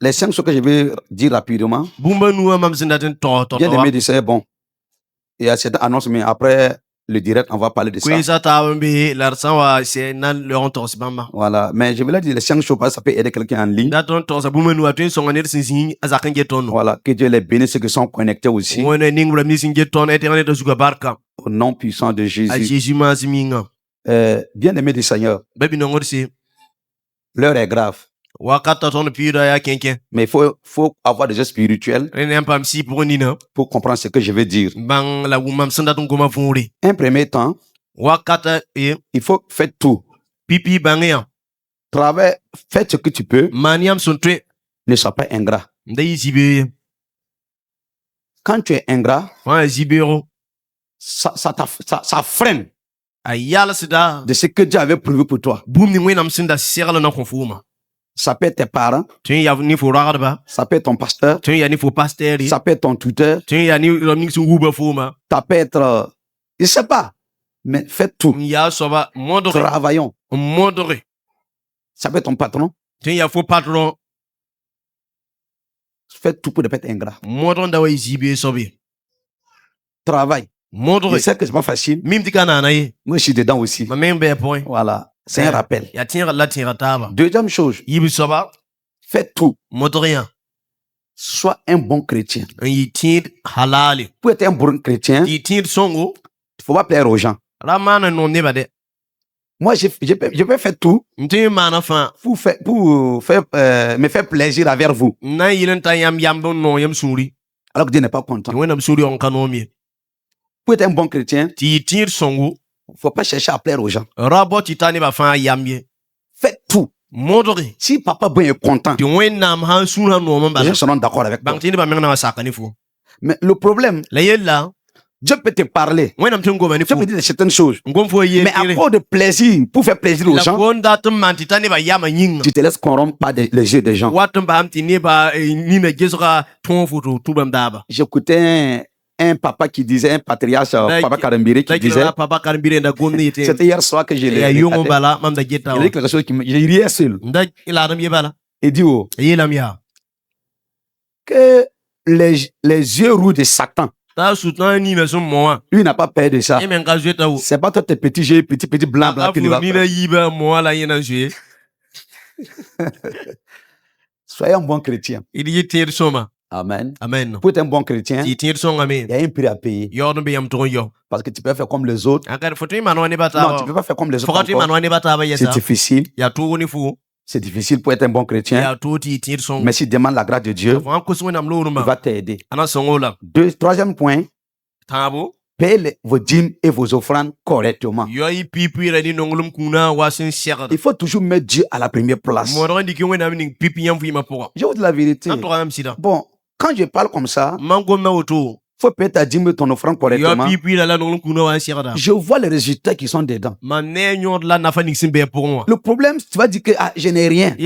les 5 choses que je vais dire rapidement. Bumba nuwa mam sindatin to. Bien aimé, c'est bon. Il y a cette annonce, mais après le direct, on va parler de ça. Kwisa tawambi larsanwa c'est nan le ontos bamba. Voilà. Mais je voulais dire les 5 choses parce que ça peut aider quelqu'un en ligne. Daton to sa bumba nuwa tin songanir sinsin azakan geton. Voilà. Que Dieu les bénisse ceux qui sont connectés aussi. Wona ningura mi singeton eterne to suga barka. Au nom puissant de Jésus. A Jésus maziminga. Bien aimé du Seigneur. Baby no ngorsi. L'heure est grave. Wakata ton pira ya kenken. Mais il faut avoir des yeux spirituels pour comprendre ce que je veux dire. Bang la wumam sandatun goma furi. Un premier temps, wakata il faut faire tout. Pipi bangea. Travaille, fais ce que tu peux. Maniam sontre. Ne sois pas ingrat. Ndai zibe. Quand tu es ingrat, ça freine de ce que Dieu avait prévu pour toi. Ça peut être tes parents, ça peut être ton pasteur, ça peut être ton tuteur, ça peut être, je ne sais pas, mais fais tout. Travaillons. Ça peut être ton patron. Fais tout pour ne pas être ingrat. Travaille. Je sais que c'est pas facile. Moi, je suis dedans aussi. Voilà. C'est un rappel. Deuxième chose. Fais tout. Sois un bon chrétien. Pour être un bon chrétien, il ne faut pas plaire aux gens. Moi, je peux faire tout pour me faire plaisir avec vous. Alors que Dieu n'est pas content. Pour être un bon chrétien, il ne faut pas chercher à plaire aux gens. Fais tout. Si papa bon est content, les gens seront d'accord avec toi. Mais le problème, Dieu peut te parler. Dieu peut dire certaines choses. Mais à cause de plaisir, pour faire plaisir aux gens, tu te laisses corrompre par les yeux des gens. J'écoutais un papa qui disait, un patriarche, Papa Karambiri, qui disait, c'était hier soir que je l'ai dit. Il dit quelque chose qui me... Je riais seul. Il dit, oh, que les yeux roux de Satan, lui n'a pas peur de ça. C'est pas toi tes petits yeux, petits blancs qui lui va faire. Soyez un bon chrétien. Amen. Amen. Pour être un bon chrétien, il y a un prix à payer. Parce que tu peux faire comme les autres. Non, tu peux pas faire comme les autres. C'est difficile. C'est difficile pour être un bon chrétien. Mais si tu demandes la grâce de Dieu, il va t'aider. Troisième point. Payez vos dîmes et vos offrandes correctement. Il faut toujours mettre Dieu à la première place. Je vous dis la vérité. Bon, quand je parle comme ça, il faut payer ta dîme et ton offrande correctement. Je vois les résultats qui sont dedans. Le problème, tu vas dire que je n'ai rien.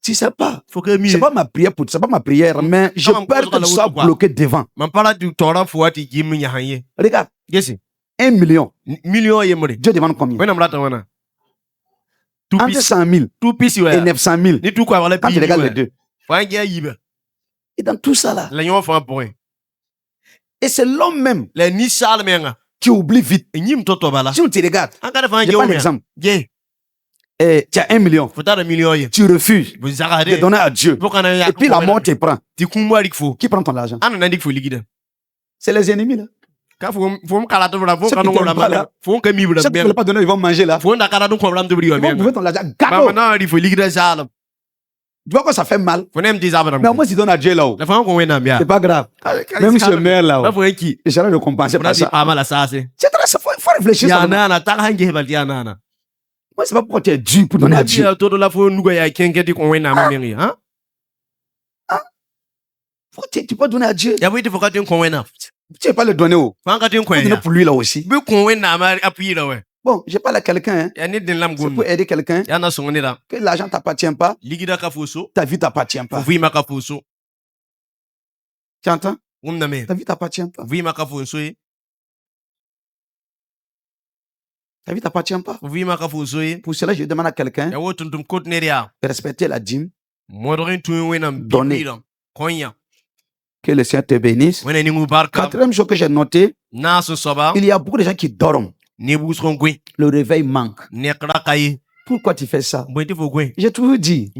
Tu sais pas. C'est pas ma prière pour, c'est pas ma prière, mais je peur que tu sois bloqué devant. Regarde. 1 million. Dieu demande combien? Entre 100 000 et 900 000. Quand tu regardes les deux. Et dans tout ça là. Et c'est l'homme même qui oublie vite. Si on te regarde, je prends un exemple. Tu as 1 million. Tu refuses de donner à Dieu. Et puis la mort te prend. Qui prend ton argent? C'est les ennemis là. Ceux qui ne veulent pas donner, ils vont manger là. Ils vont bouffer ton argent. Gâteau. Tu vois que ça fait mal. Mais moi, si tu donnes à Dieu là-haut, c'est pas grave. Même si je meurs là-haut, j'aurais de compenser pour ça. C'est très, faut réfléchir sur ça. Moi, c'est pas pourquoi tu es dur pour donner à Dieu. Tu peux donner à Dieu. Tu ne peux pas le donner où? Tu peux donner pour lui là aussi. Bon, je parle à quelqu'un. C'est pour aider quelqu'un. Que l'argent ne t'appartient pas. Ta vie ne t'appartient pas. Tu entends? Ta vie ne t'appartient pas. Ta vie ne t'appartient pas. Pour cela, je demande à quelqu'un de respecter la dîme donner. Que le Seigneur te bénisse. Quatrième chose que j'ai noté, il y a beaucoup de gens qui dorment. Le réveil manque. Pourquoi tu fais ça? J'ai toujours dit,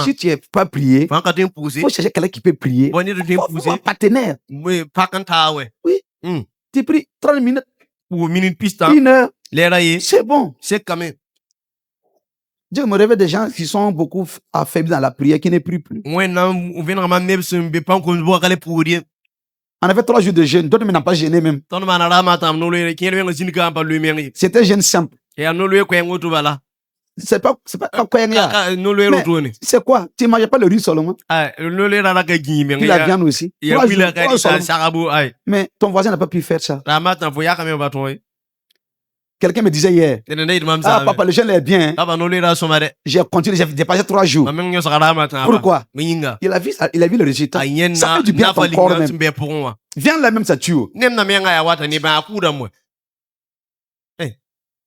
si tu n'es pas prié, il faut chercher quelqu'un qui peut prier. Il faut un partenaire. Oui. Tu pries 30 minutes, 1 heure, c'est bon. Dieu me révèle des gens qui sont beaucoup affaiblis dans la prière, qui ne prient plus. On avait 3 jours de jeûne, d'autres n'ont pas jeûné même. C'était un jeûne simple. C'est pas quoi. C'est quoi? Tu ne manges pas le riz seulement. Puis la viande aussi. 3 jours. Mais ton voisin n'a pas pu faire ça. Quelqu'un me disait hier, papa, le jeûne est bien. J'ai continué, j'ai dépassé 3 jours. Pourquoi? Il a vu le résultat. Ça fait du bien à ton corps même. Viens là même, ça tue.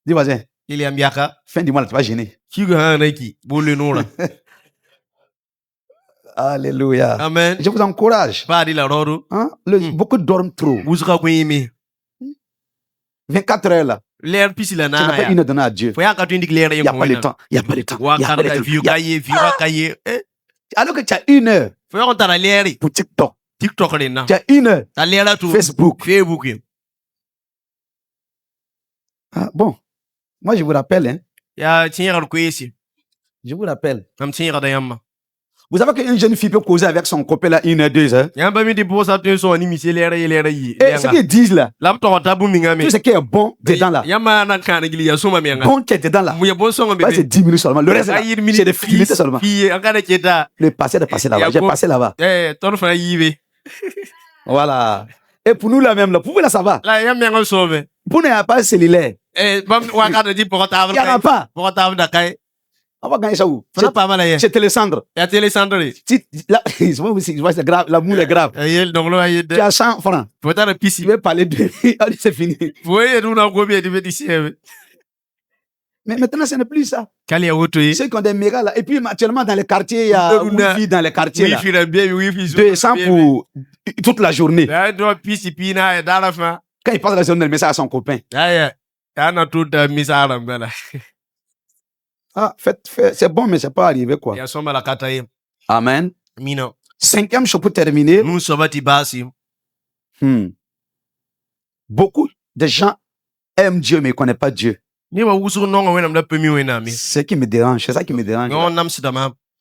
Dis voisin, fin du mois, tu vas gêner. Alléluia. Amen. Je vous encourage. Hein? Beaucoup dorment trop. 24 heures là. Tu n'as pas 1 heure donnée à Dieu. Il n'y a pas de temps. Alors que tu as 1 heure pour TikTok. Tu as 1 heure Facebook. Ah, bon. Moi, je vous rappelle. Je vous rappelle. Vous savez qu'une jeune fille peut causer avec son copain là 1 heure, 2 heures. Et ce qu'ils disent là, tout ce qui est bon dedans là, bon qui est dedans là, c'est 10 minutes seulement. Le reste là, c'est des filets seulement. Le passé de passer là-bas. J'ai passé là-bas. Voilà. Et pour nous là même, là, pour vous là, ça va. Pour nous, il n'y a pas de cellulaire. Il n'y en a pas. On va gagner ça où? C'est Télécentre. Là, c'est grave. La moule est grave. Tu as 100 francs. Tu veux parler de... C'est fini. Mais maintenant, ce n'est plus ça. Ceux qui ont des mégas là. Et puis, actuellement, dans les quartiers, il y a Wi-Fi dans les quartiers là. 200 pour toute la journée. Quand il passe la journée, il met ça à son copain. Ah, c'est bon, mais c'est pas arrivé quoi. Amen. 5e chose pour terminer. Beaucoup de gens aiment Dieu, mais ne connaissent pas Dieu. C'est ce qui me dérange. C'est ça qui me dérange.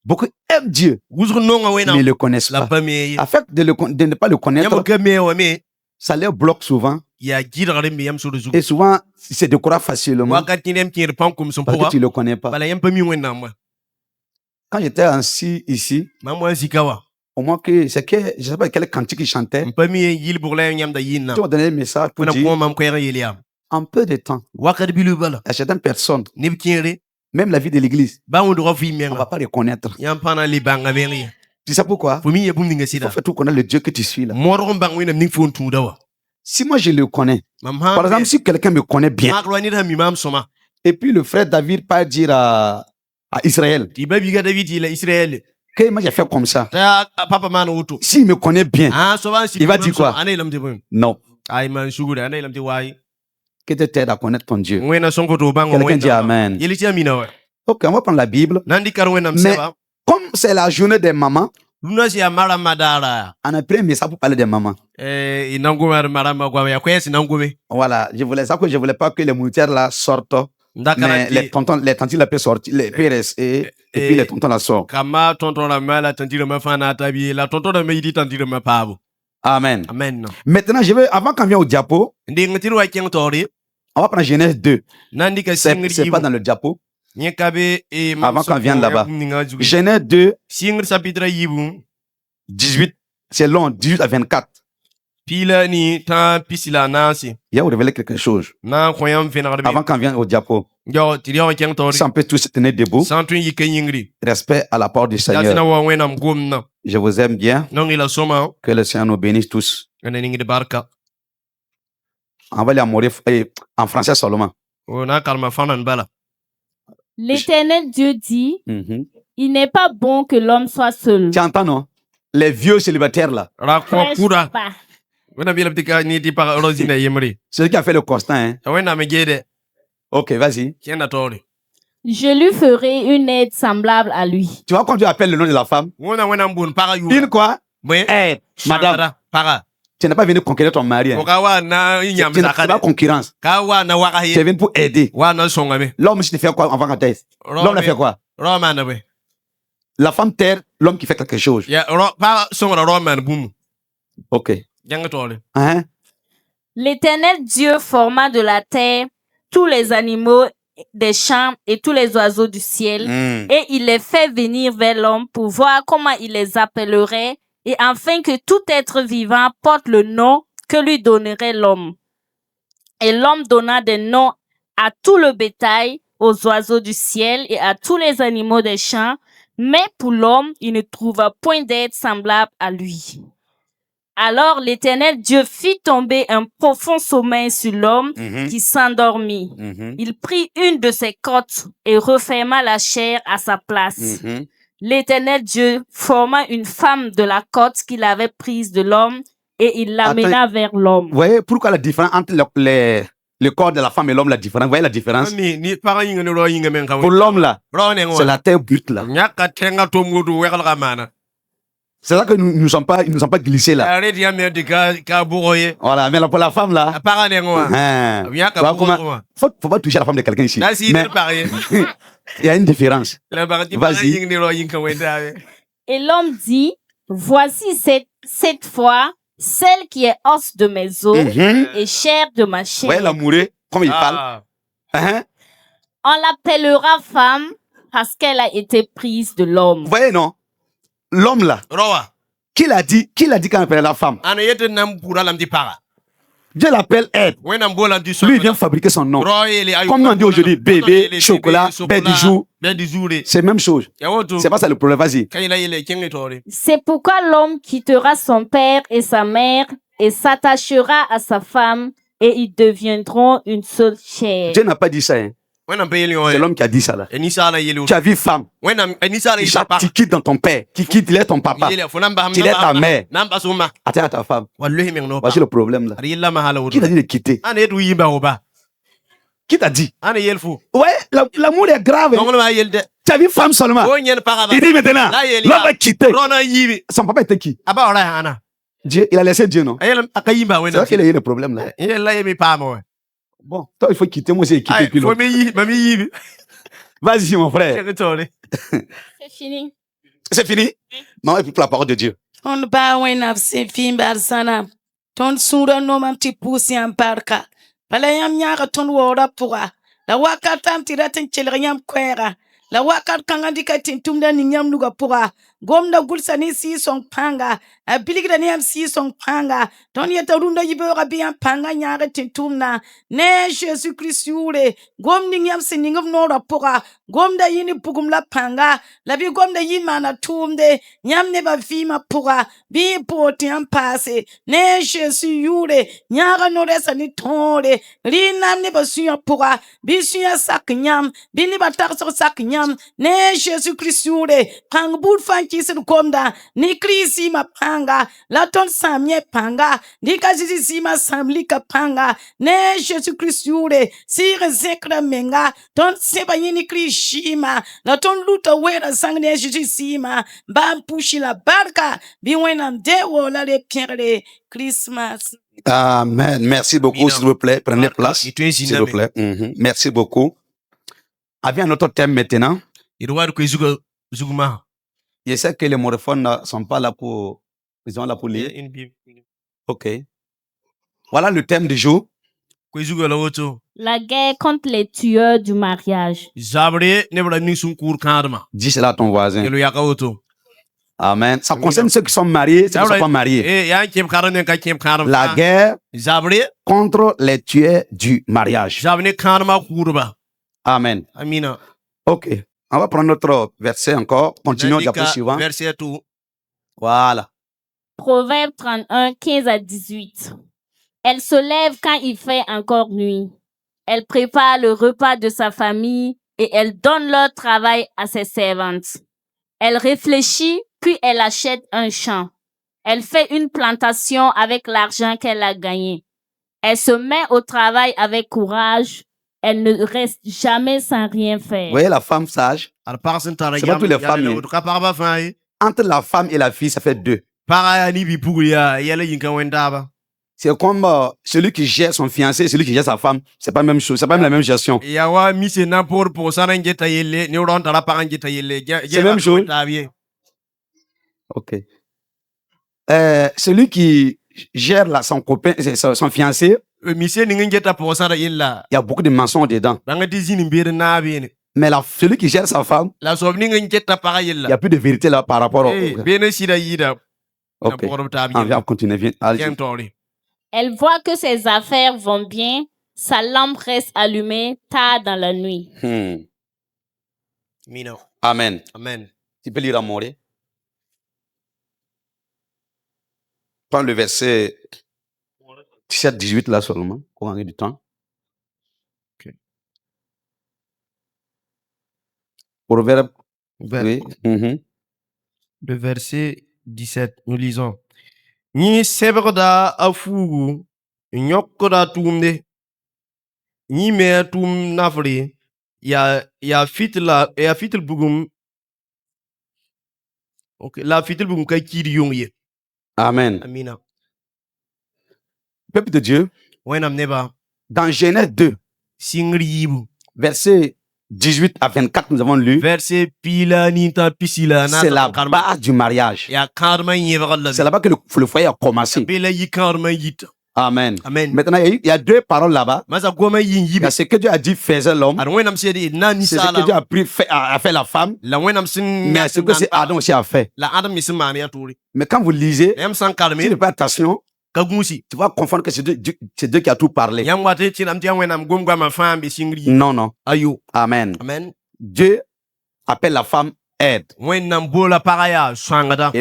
Beaucoup aiment Dieu, mais ne le connaissent pas. Afin de ne pas le connaître, ça leur bloque souvent. Et souvent, c'est de croire facilement parce que tu ne le connais pas. Quand j'étais assis ici, au moins que c'est que je ne sais pas quel cantique il chantait. Tu m'as donné un message pour dire en peu de temps, à certaines personnes, même la vie de l'église, on ne va pas reconnaître. Tu sais pourquoi? Il faut faire tout connaître le Dieu que tu suis là. Si moi je le connais, par exemple, si quelqu'un me connaît bien, et puis le frère David part dire à Israël que moi j'ai fait comme ça. S'il me connaît bien, il va dire quoi? Non. Que te t'aide à connaître ton Dieu. Quelqu'un dit Amen. Ok, on va prendre la Bible. Mais comme c'est la journée des mamans, on a pris un message pour parler des mamans. Voilà, je voulais pas que les moutères là sortent. Mais les tontons là peuvent sortir, les peuvent rester, et puis les tontons là sortent. Amen. Maintenant, avant qu'on vienne au diapo, on va prendre Genèse 2. C'est pas dans le diapo. Avant qu'on vienne là-bas. Genèse 2, 18, c'est long, 18 à 24. Il y a révélé quelque chose. Avant qu'on vienne au diapo. Si on peut tous se tenir debout. Respect à la parole du Seigneur. Je vous aime bien. Que le Seigneur nous bénisse tous. On va aller à mourir en français seulement. L'Éternel Dieu dit, il n'est pas bon que l'homme soit seul. Tu entends, non? Les vieux célibataires, là. Prêche pas. Celui qui a fait le constat, hein? Ok, vas-y. Je lui ferai une aide semblable à lui. Tu vois quand Dieu appelle le nom de la femme? Une quoi? Aide. Madame, tu n'es pas venu conquérir ton mari. Hein. C'est pas concurrence. Tu es venu pour aider. L'homme, si tu fais quoi avant qu'elle l'homme a fait quoi? La femme terre, l'homme qui fait quelque chose. Ok. Hein? L'Éternel Dieu forma de la terre tous les animaux des champs et tous les oiseaux du ciel, et il les fait venir vers l'homme pour voir comment il les appellerait, et afin que tout être vivant porte le nom que lui donnerait l'homme. Et l'homme donna des noms à tout le bétail, aux oiseaux du ciel et à tous les animaux des champs, mais pour l'homme, il ne trouva point d'aide semblable à lui. Alors l'Éternel Dieu fit tomber un profond sommeil sur l'homme qui s'endormit. Il prit une de ses côtes et referma la chair à sa place. L'Éternel Dieu forma une femme de la côte qu'il avait prise de l'homme et il l'amena vers l'homme. Vous voyez pourquoi la différence entre le corps de la femme et l'homme, la différence? Vous voyez la différence? Pour l'homme là, c'est la terre brute là. C'est ça que ils ne sont pas glissés là. Voilà, mais là, pour la femme là, faut pas toucher la femme de quelqu'un ici. Mais, il y a une différence. Vas-y. Et l'homme dit, voici cette fois, celle qui est os de mes os et chair de ma chair. Ouais, l'amoureux, comme il parle. On l'appellera femme parce qu'elle a été prise de l'homme. Vous voyez, non? L'homme là, qui l'a dit quand on appelle la femme? Dieu l'appelle aide. Lui, il vient fabriquer son nom. Comme nous on dit aujourd'hui, bébé, chocolat, bête du jour. C'est la même chose. C'est pas ça le problème, vas-y. C'est pourquoi l'homme quittera son père et sa mère et s'attachera à sa femme et ils deviendront une seule chair. Dieu n'a pas dit ça, hein. C'est l'homme qui a dit ça là. Tu as vu femme. Tu quittes dans ton père. Tu quittes, il est ton papa. Il est ta mère. Attends à ta femme. Voici le problème là. Qui t'a dit de quitter? Qui t'a dit? Ouais, l'amour est grave. Tu as vu femme seulement. Il dit maintenant, l'homme va quitter. Son papa était qui? Dieu, il a laissé Dieu, non? C'est vrai qu'il a eu le problème là. Bon, toi, il faut quitter, moi j'ai quitté. Vas-y, mon frère. C'est fini. C'est fini? Non, et puis pour la parole de Dieu. On ba wena fin barsana. Ton sura no mam ti pusi am parka. Pala yam nyaga ton wora pura. La waka tam ti raten yam kwera. La waka kangandika tintumda ni nyam nuga pura. Gomda gulsa ni si song panga. A biligra ni am si song panga. Ton yeta runda yibora bi am panga nyaga tintumna. Ne Jésus Christ yure. Gom ni nyam siningam no rapura. Gomda yini pugum la panga. La bi gomda yimana tumde. Nyam ne ba vima pura. Bi poti am passe. Ne Jésus yure. Nyaga no resa ni tore. Rinam ne ba suya pura. Bi suya sak nyam. Bi ni ba takso sak nyam. Ne Jésus Christ yure. Pang bul fan kisir komda. Ni krisi ma panga. La ton samye panga. Ni kazizi sima samlika panga. Ne Jésus Christ yure. Sire zekra menga. Ton seba yini krishima. La ton luta wera sang ne Jésus sima. Bam pushi la barka. Biwenam dewo la le pierre Christmas. Amen. Merci beaucoup, s'il vous plaît. Prenez place, s'il vous plaît. Merci beaucoup. Avec un autre thème maintenant. Je sais que les moraphones ne sont pas là pour... Ils sont là pour lire. Ok. Voilà le thème du jour. La guerre contre les tueurs du mariage. Dis cela à ton voisin. Amen. Ça concerne ceux qui sont mariés, ceux qui ne sont pas mariés. La guerre contre les tueurs du mariage. Amen. Ok. On va prendre notre verset encore. Continuons d'après suivant. Voilà. Proverbe 31, 15 à 18. Elle se lève quand il fait encore nuit. Elle prépare le repas de sa famille et elle donne leur travail à ses servantes. Elle réfléchit, puis elle achète un champ. Elle fait une plantation avec l'argent qu'elle a gagné. Elle se met au travail avec courage. Elle ne reste jamais sans rien faire. Vous voyez la femme sage? C'est pas toutes les femmes. Entre la femme et la fille, ça fait deux. C'est comme celui qui gère son fiancé et celui qui gère sa femme. C'est pas la même chose. C'est pas même la même gestion. C'est la même chose. Ok. Celui qui gère son copain, son fiancé, il y a beaucoup de mensonges dedans. Mais celui qui gère sa femme, il n'y a plus de vérité là par rapport au... Ok. On vient continuer. Elle voit que ses affaires vont bien. Sa lampe reste allumée tard dans la nuit. Amen. Amen. Tu peux lire à Moré. Prends le verset 17-18 là seulement, pour gagner du temps. Okay. Proverbe. Oui. Le verset 17, nous lisons. Ni sebrda afugu, nyokda tumde, ni me tum nafri, ya fitil bugum. Ok, la fitil bugum kay kiri yongye. Amen. Amina. Peuple de Dieu, dans Genèse 2, verset 18 à 24, nous avons lu. C'est la base du mariage. C'est là-bas que le foyer a commencé. Amen. Maintenant, il y a deux paroles là-bas. Il y a ce que Dieu a dit faisait l'homme. C'est ce que Dieu a fait la femme. Mais ce que c'est Adam aussi a fait. Mais quand vous lisez, si vous ne faites pas attention, tu vas confondre que c'est Dieu qui a tout parlé. Non. Amen. Dieu appelle la femme aide. Et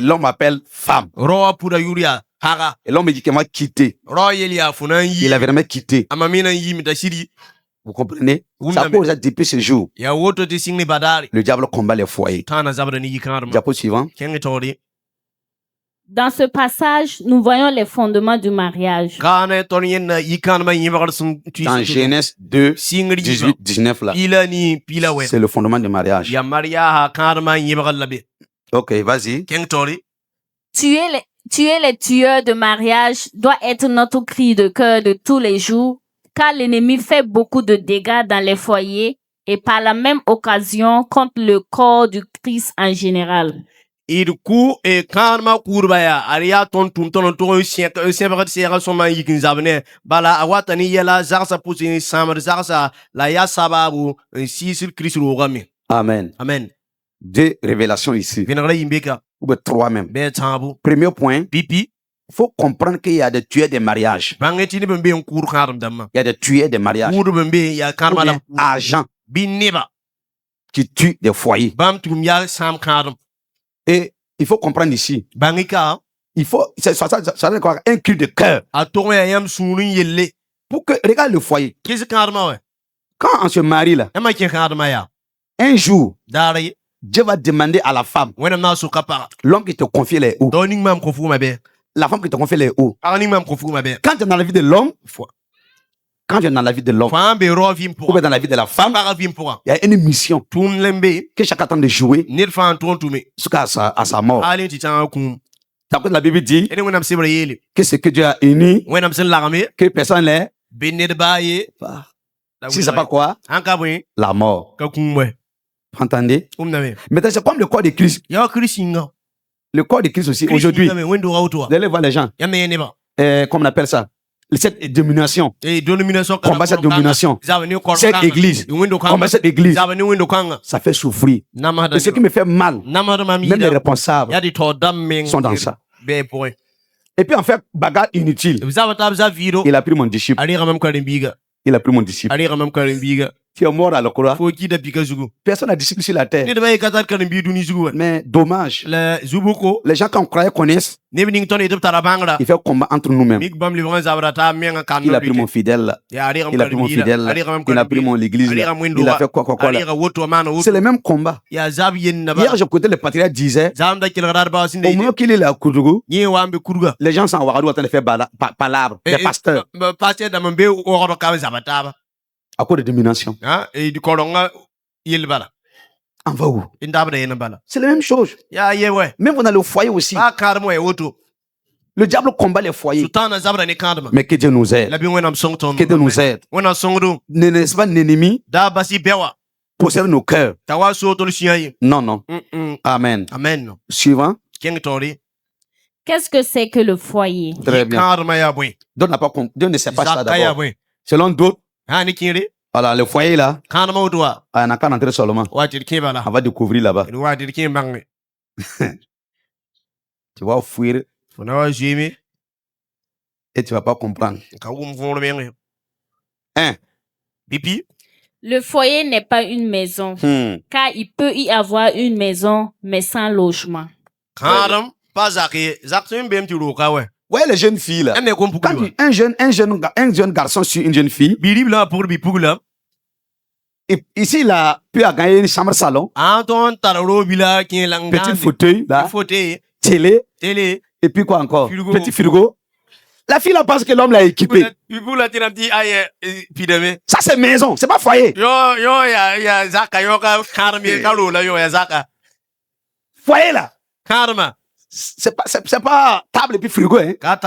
l'homme appelle femme. Et l'homme dit qu'il va quitter. Il a vraiment quitté. Vous comprenez? Ça cause depuis ce jour. Le diable combat les foyers. Diapo suivant. Dans ce passage, nous voyons les fondements du mariage. Dans Genèse 2, 18, 19 là. C'est le fondement du mariage. Ok, vas-y. Tuer les tueurs de mariage doit être notre cri de cœur de tous les jours, car l'ennemi fait beaucoup de dégâts dans les foyers et par la même occasion contre le corps du Christ en général. Irku e karma kurbaya ariya ton tum ton to siempre sera soma yikin zabne bala awatani yela zarsa pusin samar zarsa la ya sababu sisil Christ rogami. Amen. Amen. Deux révélations ici. Venera yimbeka. Ou trois même. Be tabu. Premier point. Pipi. Il faut comprendre qu'il y a des tueurs de mariage. Il y a des tueurs de mariage. Il y a des agents qui tuent des foyers. Et il faut comprendre ici. Il faut, ça un cri de cœur. Pour que, regarde le foyer. Quand on se marie là, un jour, Dieu va demander à la femme, l'homme qui te confie les où? La femme qui te confie les où? Quand tu es dans la vie de l'homme, quand tu es dans la vie de l'homme, ou dans la vie de la femme, il y a une mission que chacun attend de jouer jusqu'à sa mort. D'après la Bible dit que ce que Dieu a uni, que personne n'est. Si c'est pas quoi? La mort. Entendez? Maintenant, c'est comme le corps de Christ. Le corps de Christ aussi, aujourd'hui. Vous allez voir les gens. Comment on appelle ça? Cette domination. Combat cette domination. Cette église. Combat cette église. Ça fait souffrir. Et ce qui me fait mal, même les responsables sont dans ça. Et puis en fait, bagarre inutile. Il a pris mon disciple. Il a pris mon disciple. Tu es mort à la croix. Fo ki da bika zugu. Personne n'a disciple sur la terre. Ni da bay katar kan bi duni zugu. Mais dommage. Le zubuko. Les gens qu'on croyait connaissent. Ne bi ning ton itop tarabangra. Il fait combat entre nous-mêmes. Mig bam li vran zabrata menga kan. Il a pris mon fidèle. Il a pris mon fidèle. Il a pris mon l'église. Il a fait quoi. C'est le même combat. Hier, j'écoutais le patriarche disait, au moins qu'il est là, Koudougou, les gens s'en vont de faire palabre, les pasteurs. À cause de domination. On va où? C'est la même chose. Même on a le foyer aussi. Le diable combat les foyers. Mais que Dieu nous aide. Que Dieu nous aide. Ne laisse pas l'ennemi posséder nos cœurs. Non, non. Amen. Amen. Suivant. Qu'est-ce que c'est que le foyer? Très bien. Dieu ne sait pas ça d'abord. Selon d'autres, voilà, le foyer là, on n'a qu'à rentrer seulement. On va découvrir là-bas. Tu vas fuir et tu vas pas comprendre. Le foyer n'est pas une maison, car il peut y avoir une maison, mais sans logement. Ouais, les jeunes filles là. Quand un jeune garçon sur une jeune fille, et ici il a pu gagner une chambre salon, petit fauteuil là, télé, et puis quoi encore, petit frigo. La fille là pense que l'homme l'a équipé. Ça c'est maison, c'est pas foyer. Foyer là. C'est pas table et puis frigo, hein. Ça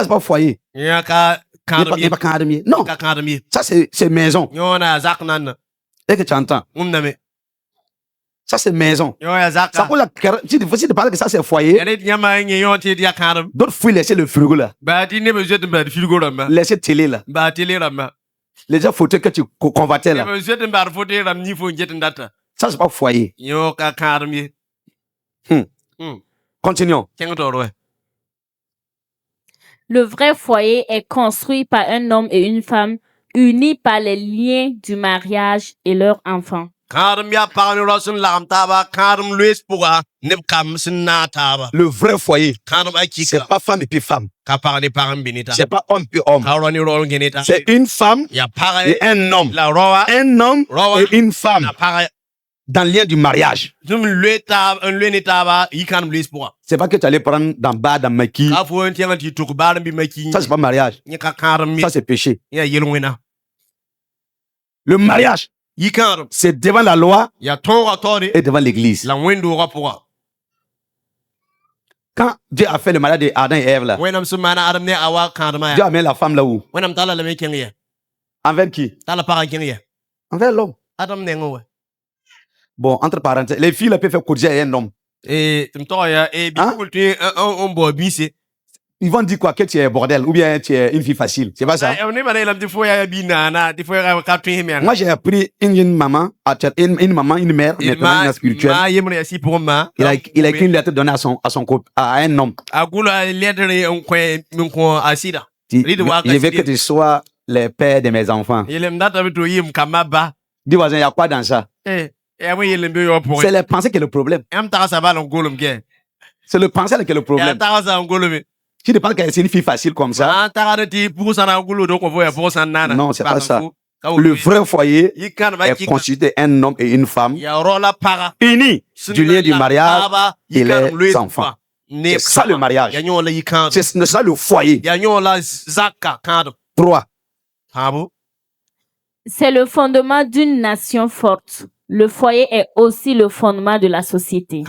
c'est pas foyer. Il pas cadremier. Non. Ça c'est maison. Et que tu entends. Ça c'est maison. Ça pour la si tu parles que ça c'est foyer. D'autres fuient laisser le frigo là. Laisser télé là. Les gens fauteuils que tu convoitais là. Ça c'est pas foyer. Continuons. Le vrai foyer est construit par un homme et une femme unis par les liens du mariage et leurs enfants. Le vrai foyer, c'est pas femme et puis femme. C'est pas homme puis homme. C'est une femme et un homme. Un homme et une femme. Dans le lien du mariage. C'est pas que tu allais prendre dans bas, dans maquis. Ça, c'est pas mariage. Ça, c'est péché. Le mariage, c'est devant la loi et devant l'église. Quand Dieu a fait le mariage d'Adam et Ève là, Dieu a mis la femme là où? Envers qui? Envers l'homme. Bon, entre parenthèses, les filles là peuvent faire courtier à un homme. Ils vont dire quoi? Que tu es bordel ou bien tu es une fille facile. C'est pas ça? Moi, j'ai appris une maman, une mère, maintenant une spirituelle. Il a écrit une lettre donnée à un homme. Je veux que tu sois le père de mes enfants. Dis voisin, il y a quoi dans ça? C'est le pensée qui est le problème. C'est le pensée qui est le problème. Tu ne parles que c'est une fille facile comme ça. Non, c'est pas ça. Le vrai foyer est constitué d'un homme et une femme unis du lien du mariage et les enfants. C'est ça le mariage. C'est ça le foyer. 3. C'est le fondement d'une nation forte. Le foyer est aussi le fondement de la société.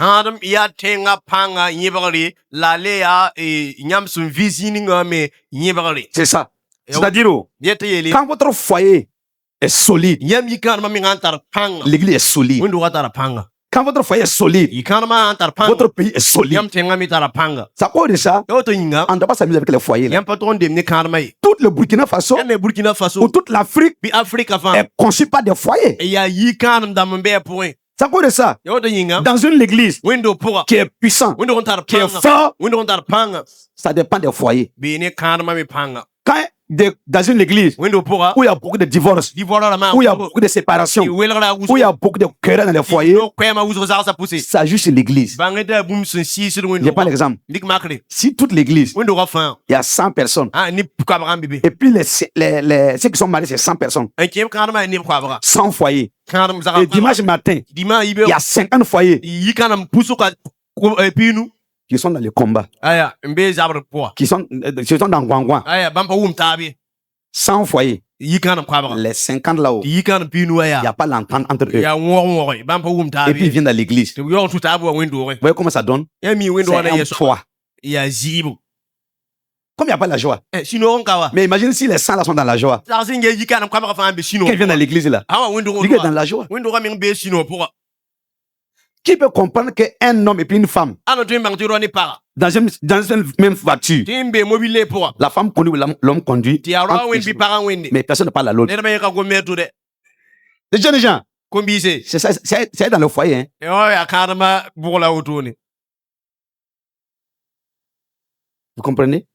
C'est ça. C'est-à-dire, quand votre foyer est solide, l'église est solide. Quand votre foyer est solide, votre pays est solide. Ça cause de ça, on ne doit pas s'amuser avec les foyers. Tout le Burkina Faso ou toute l'Afrique est conçue par des foyers. Ça cause de ça, dans une église qui est puissante, qui est fort, ça dépend des foyers. Quand dans une église où il y a beaucoup de divorces, où il y a beaucoup de séparations, où il y a beaucoup de querelles dans les foyers, ça juste l'église. Je prends l'exemple. Si toute l'église, il y a 100 personnes, et puis ceux qui sont mariés, c'est 100 personnes, 100 foyers. Et dimanche matin, il y a 50 foyers qui sont dans le combat, qui sont dans Gwangwan. 100 foyers. Les 50 là-haut, il n'y a pas l'entente entre eux. Et puis ils viennent dans l'église. Vous voyez comment ça donne? C'est un poids. Comme il n'y a pas la joie. Mais imagine si les 100 là sont dans la joie. Quand ils viennent dans l'église là, ils sont dans la joie. Qui peut comprendre qu'un homme et puis une femme dans une même voiture, la femme conduit, l'homme conduit, mais personne ne parle à l'autre. Les gens, c'est ça, c'est dans le foyer. Hein. Vous comprenez?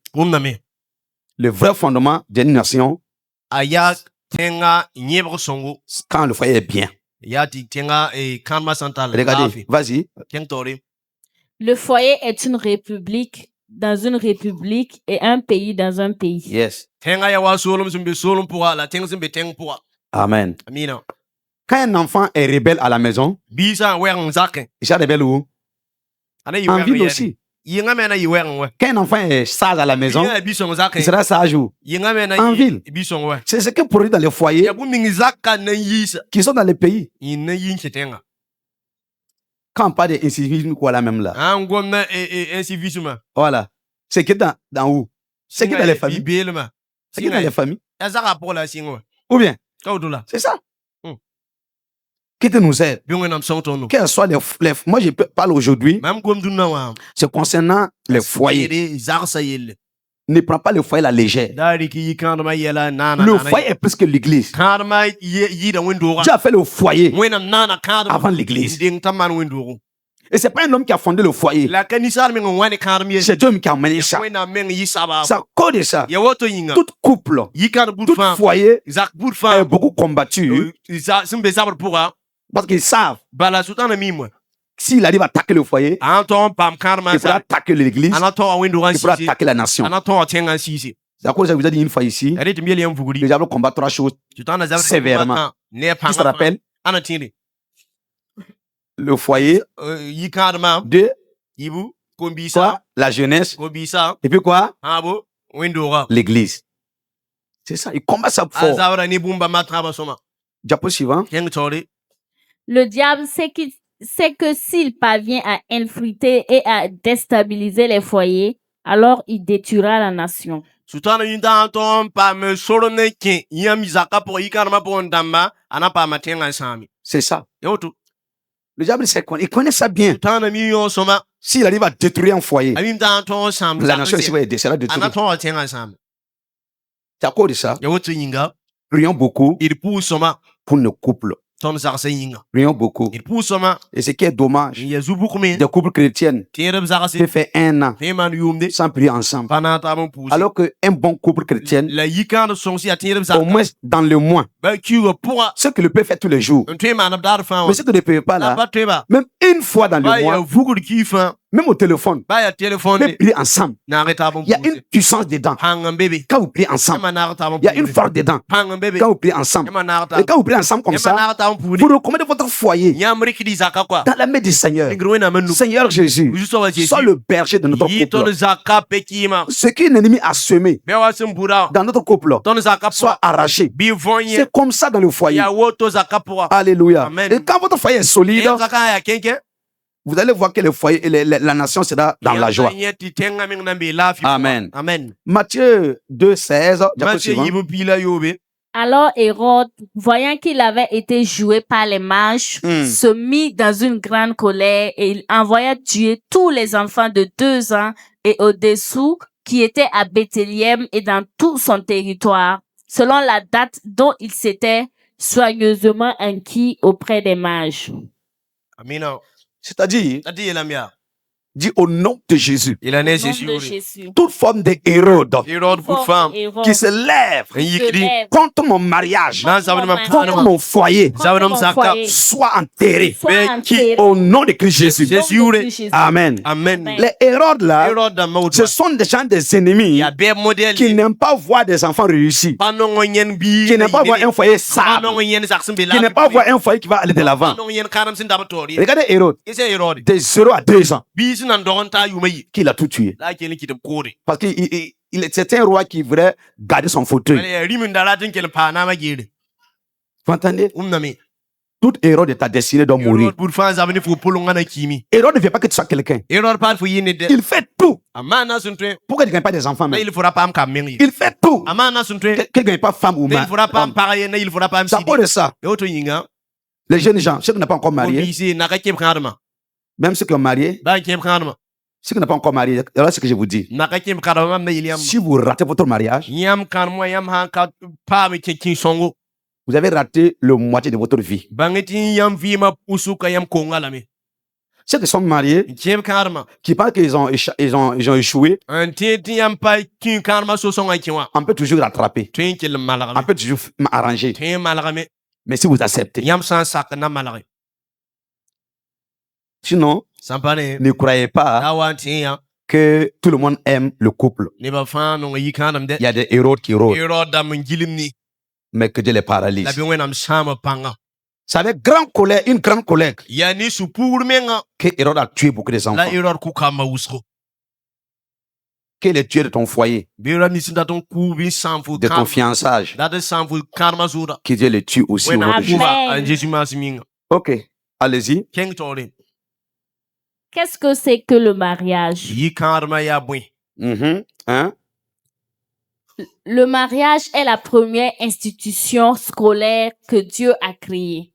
Le vrai fondement d'une nation, quand le foyer est bien. Regardez, vas-y. Le foyer est une république dans une république et un pays dans un pays. Yes. Amen. Quand un enfant est rebelle à la maison, il sera rebelle où? En ville aussi. Quand un enfant est sage à la maison, il sera sage où? En ville. C'est ce que produit dans les foyers qui sont dans les pays. Quand on parle d'incivisme, quoi là même là? Voilà. C'est qui dans où? C'est qui dans les familles? C'est qui dans les familles? Ou bien? C'est ça. Qui te nous aide? Quels soient moi je parle aujourd'hui, c'est concernant les foyers. Ne prends pas le foyer à la légère. Le foyer est plus que l'église. Dieu a fait le foyer avant l'église. Et c'est pas un homme qui a fondé le foyer. C'est Dieu qui a mené ça. C'est à cause de ça. Tout couple, tout foyer est beaucoup combattu. Parce qu'ils savent, s'il arrive à attaquer le foyer, il pourra attaquer l'église, il pourra attaquer la nation. C'est à cause que je vous ai dit une fois ici, le diable combat 3 choses sévèrement. Qui se rappelle? Le foyer, 2, quoi? La jeunesse, et puis quoi? L'église. C'est ça, il combat ça fort. Diapo suivant. Le diable sait que s'il parvient à infiltrer et à déstabiliser les foyers, alors il détruira la nation. C'est ça. Le diable, il connaît ça bien. S'il arrive à détruire un foyer, la nation ici va être détruite. C'est à cause de ça. Prions beaucoup pour nos couples. Prions beaucoup. Et ce qui est dommage, des couples chrétiennes peuvent faire 1 an sans prier ensemble. Alors qu'un bon couple chrétien, au moins dans le mois, ce que le peut faire tous les jours, mais ce que ne peut pas là, même une fois dans le mois, même au téléphone, mais prier ensemble. Il y a une puissance dedans. Quand vous priez ensemble, il y a une force dedans. Quand vous priez ensemble, et quand vous priez ensemble comme ça, vous recommandez votre foyer dans la main du Seigneur. Seigneur Jésus, sois le berger de notre couple. Ce qu'un ennemi a semé dans notre couple soit arraché. C'est comme ça dans le foyer. Alléluia. Et quand votre foyer est solide, vous allez voir que le foyer, la nation sera dans la joie. Amen. Matthieu 2, 16. Alors Hérode, voyant qu'il avait été joué par les mages, se mit dans une grande colère et il envoya tuer tous les enfants de 2 ans et au-dessous qui étaient à Bethléem et dans tout son territoire, selon la date dont il s'était soigneusement acquis auprès des mages. C'est-à-dire, Dis au nom de Jésus. Il a né Au nom Jésus. de Jésus. Toute forme d'Hérode Hérode pour Force femme. Hérode qui se lève Un yikri. contre mon mariage, Nan ça veut dire contre mon foyer, Contre mon foyer. soit enterré. Soit Mais enterré. Au nom de Christ Jésus. Jésus. Au nom de Jésus. Amen. Amen. Amen. Les Hérodes là, Hérode da mawdu. ce sont des gens des Il ennemis y a des modèles. qui n'aiment pas voir des enfants réussir, Panon yen bi. qui n'aiment pas voir un foyer stable, Panon yen zaksin bi. qui n'aiment pas voir un foyer qui va aller de l'avant. Panon yen kanam sin dabatori. Regardez Hérode, Ese Hérode. de 0 à 2 ans, Bi sin nan dogon ta yumayi. qu'il a tout tué. La kele kitam kore. Parce que c'était un roi qui voulait garder son fauteuil. Mais rimin dala tin kele pa na ma gere. Vous entendez? Umnami. Toute Hérode est ta destinée de mourir. Hérode pour fan zabani fu pulungana kimi. Hérode ne veut pas que tu sois quelqu'un. Hérode pas fu yini de. Il fait tout Amana suntre. pour que tu ne gagnes pas des enfants. Na Même. il fera pas am kamengi. Il fait tout Amana suntre. que tu ne gagnes pas femme ou Na il mari. fera pas am paraye na il fera pas am C'est à sidi. cause de ça. Et auto yinga. Les jeunes gens, ceux qui n'ont pas encore marié, Bisi na ka kem kharma. même ceux qui ont marié, Ba kem kharma. ceux qui n'ont pas encore marié, alors ce que je vous dis. Na ka kem kharma na iliam. Si vous ratez votre mariage, Yam karmo yam ha ka pa mi kin songo. vous avez raté le moitié de votre vie. Bangeti yam vi ma pusu ka yam kongalame. Ceux qui sont mariés, Kem karma. qui pensent qu'ils ont échoué, Un tete yam pa kin karma so songa kiwa. on peut toujours rattraper. Twin kel On malagame. peut toujours arranger. Twin malagame. Mais si vous acceptez. Yam san sak na malagame. Sinon, Sampane. ne croyez pas Awan tiya. que tout le monde aime le couple. Ne ba fan no yi kanam de. Il y a des héros qui rôdent, Hérode da mun gilimni. mais que Dieu les paralyse. La bi wenam sama panga. C'est avec une grande colère, Ya ni su pour menga. que Hérode a tué beaucoup de enfants. La Hérode ku kama usro. Quel est Dieu de ton foyer, Bira ni sinda ton ku bi sanfu de ton fiançage, Da de sanfu karma zura. que Dieu les tue aussi au nom de Wena Jésus. kuva an Jésus masiminga. Ok, allez-y. Keng tore. Qu'est-ce que c'est que le mariage? Yi karma ya bwen. Hein? Le mariage est la première institution scolaire que Dieu a créée.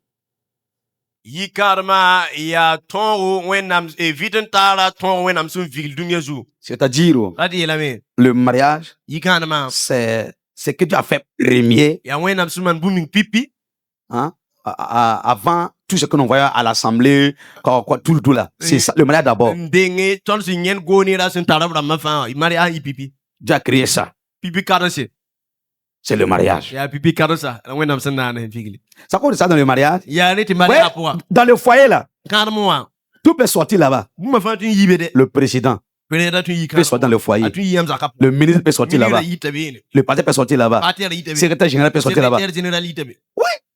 Yi karma ya ton wenam eviten tara ton wenam sun vigil dunya zu. C'est-à-dire, Adi elame. le mariage, Yi karma c'est que Dieu a fait premier, ya wenam sun man booming pipi. hein, avant tout ce que nous voyons à l'assemblée, tout là. C'est ça, le mariage d'abord. Ndenge ton sin yen goni ra sun tara bra mafa. Mari a yi pipi. Dieu a créé ça. Pipi karase. C'est le mariage. Ya pipi karasa. Wenam sun na vigil. Ça compte ça dans le mariage. Ya reti mari Ouais, apwa. dans le foyer là, Karma wa. tout peut sortir là-bas. Buma fa tun yibe de. Le président Pere tu yi peut sortir dans le foyer. Atu yam zakap. Le ministre peut sortir là-bas. Le pasteur peut sortir là-bas. Pater yitabe. Le secrétaire général peut sortir là-bas. Secrétaire général yitabe.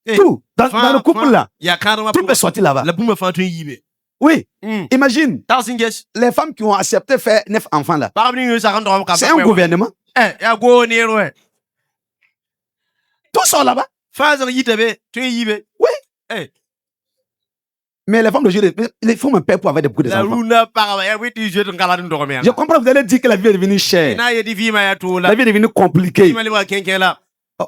Eh, Tout. Dans le couple là, Ya karma tout peut sortir là-bas. La buma fa tun yibe. Oui. Imagine, Tarsinges. les femmes qui ont accepté de faire 9 enfants là. Parabni yo sa kan do ka. C'est un gouvernement. Ya go ne ro. Tout sort là-bas. Fazer yitabe, tun yibe. Mais les femmes d'aujourd'hui, ils font un père pour avoir beaucoup La d'enfants. runa para ya weti je ton kala ndo me. Je comprends, vous allez dire que la vie est devenue chère. Na ye di vi ma ya to la. La vie est devenue compliquée. Di ma le wa kenken la.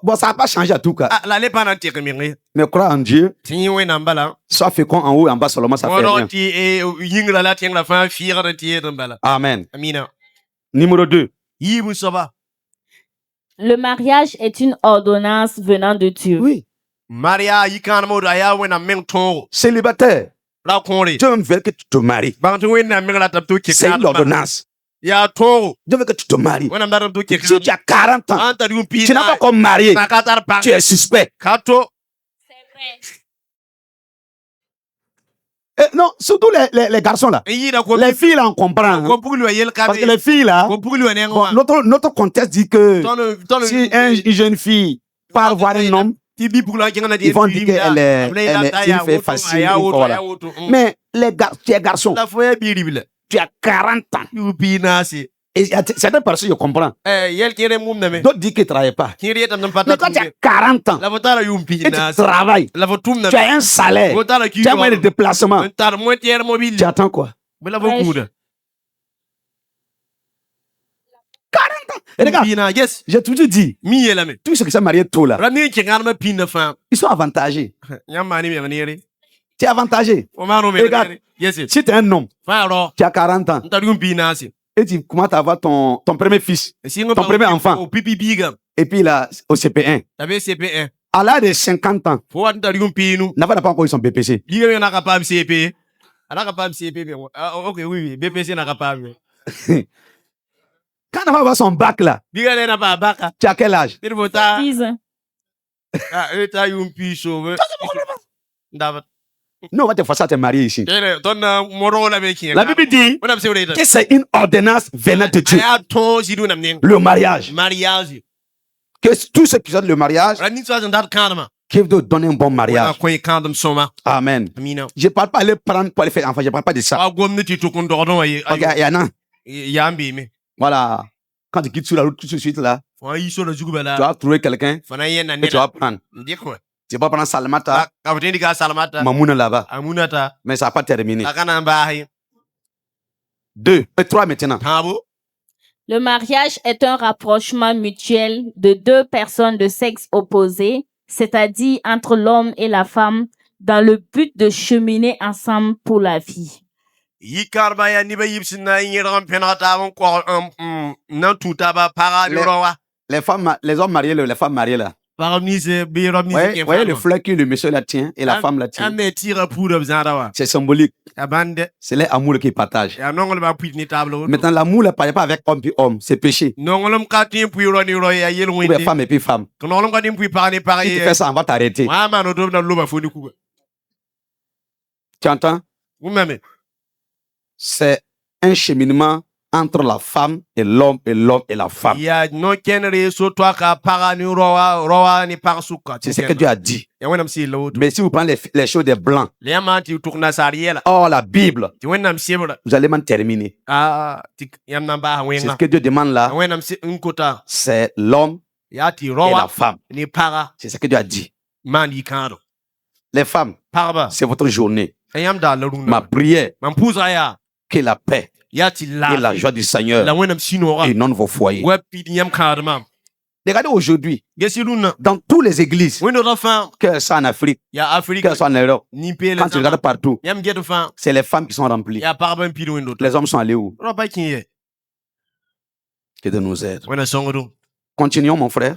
Bon, ça n'a pas changé à tout cas. Ah la le pa na te kemi. Mais crois en Dieu, Tin we na mbala. soit fécond en haut et en bas seulement, ça fait Ono rien. ti e yingra la tieng la fa fiira de ti mbala. Amen. Amina. Numéro 2. Yibu soba. Le mariage est une ordonnance venant de Dieu. Oui. Maria yikan mo da ya wena men ton. Célibataire, La konre. Dieu veut que tu te maries. Bantu wena men la tap to ke. C'est une ordonnance. Ya to. Dieu veut que tu te maries. Wena ndar to ke. Si tu as 40 ans, Anta di umpi. tu n'as pas encore marié, Nakatar pa. tu es suspect. Kato. C'est vrai. Non, surtout les garçons là. Yira ko. Les filles là, on comprend. Hein. Ko puglu yel ka. Parce que les filles là, Ko puglu ne bon, ngwa. notre contexte dit que Ton si une jeune fille part voir un homme, ti bi puglu ki ngana di. ils vont dire qu'elle est une fille facile. Voilà. Mais tu es garçon, La foye bi ribile. tu as 40 ans. Yupi nasi. Et certaines personnes, je comprends. Yel kere mum na me. D'autres disent qu'ils ne travaillent pas. Kiri tam tam pata. Mais quand tu as 40 ans, La votala yumpi et tu nasi. travailles, La votum na. tu as un salaire, Votala ki. tu as moyen de déplacement, Tar moitié mobile. tu attends quoi? Bela beaucoup de. 40 ans. Et regarde, Pina yes. j'ai toujours dit, Mi yela me. tous ceux qui sont mariés tôt là, Rani ki ngana me pin fa. ils sont avantagés. Yamani me nere. Tu es avantagé. O maro me Regarde. nere. Yes. Si tu es un homme, Fa ro. tu as 40 ans, Ntar yumpi nasi. et tu commences à avoir ton premier fils, Singo ton premier enfant, O pipi biga. et puis là, au CP1, Tabe CP1. à l'âge de 50 ans, Fo ntar yumpi nu. n'a pas encore eu son BPC. Biga na ka pa CP. Ok, oui, BPC n'a pas. Quand on va avoir son bac là, tu as quel âge? 10 ans. Non, on va te forcer à te marier ici. La La Bible dit que c'est une ordonnance venant de Dieu. Le mariage. Que tous ceux qui sont le mariage, qui doivent donner un bon mariage. Amen. Je ne parle pas aller prendre pour aller faire enfant, je ne parle pas de ça. Ok, il y en a. Voilà. Quand tu quittes sur la route tout de suite là, tu vas trouver quelqu'un et tu vas prendre. Tu vas prendre Salamata, Mamouna là-bas. Mais ça n'a pas terminé. 3 maintenant. Le mariage est un rapprochement mutuel de deux personnes de sexe opposé, c'est-à-dire entre l'homme et la femme, dans le but de cheminer ensemble pour la vie. Les hommes mariés, les femmes mariées là. Voyez le fleur que le monsieur la tient et la femme la tient. C'est symbolique. C'est l'amour qu'ils partagent. Maintenant, l'amour ne parle pas avec homme puis homme, c'est péché. Ou bien femme et puis femme. Si tu fais ça, on va t'arrêter. Tu entends? C'est un cheminement entre la femme et l'homme et l'homme et la femme. C'est ce que Dieu a dit. Mais si vous prenez les choses des blancs, oh la Bible, vous allez m'en terminer. C'est ce que Dieu demande là. C'est l'homme et la femme. C'est ce que Dieu a dit. Les femmes, c'est votre journée. Ma prière, que la paix et la joie du Seigneur inondent vos foyers. Regardez aujourd'hui, dans toutes les églises, que ce soit en Afrique, que ce soit en Europe, quand tu regardes partout, c'est les femmes qui sont remplies. Les hommes sont allés où? Que Dieu nous aide. Continuons, mon frère.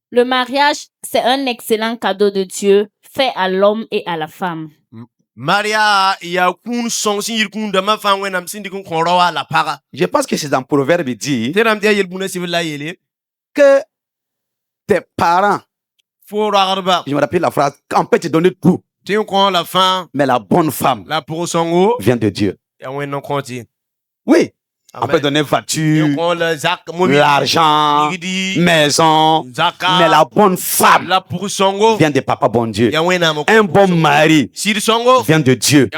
Le mariage, c'est un excellent cadeau de Dieu fait à l'homme et à la femme. Je pense que c'est dans Proverbe dit que tes parents, je me rappelle la phrase, on peut te donner tout, mais la bonne femme vient de Dieu. Oui, on peut donner voiture, l'argent, maison, mais la bonne femme vient de Papa bon Dieu. Un bon mari vient de Dieu.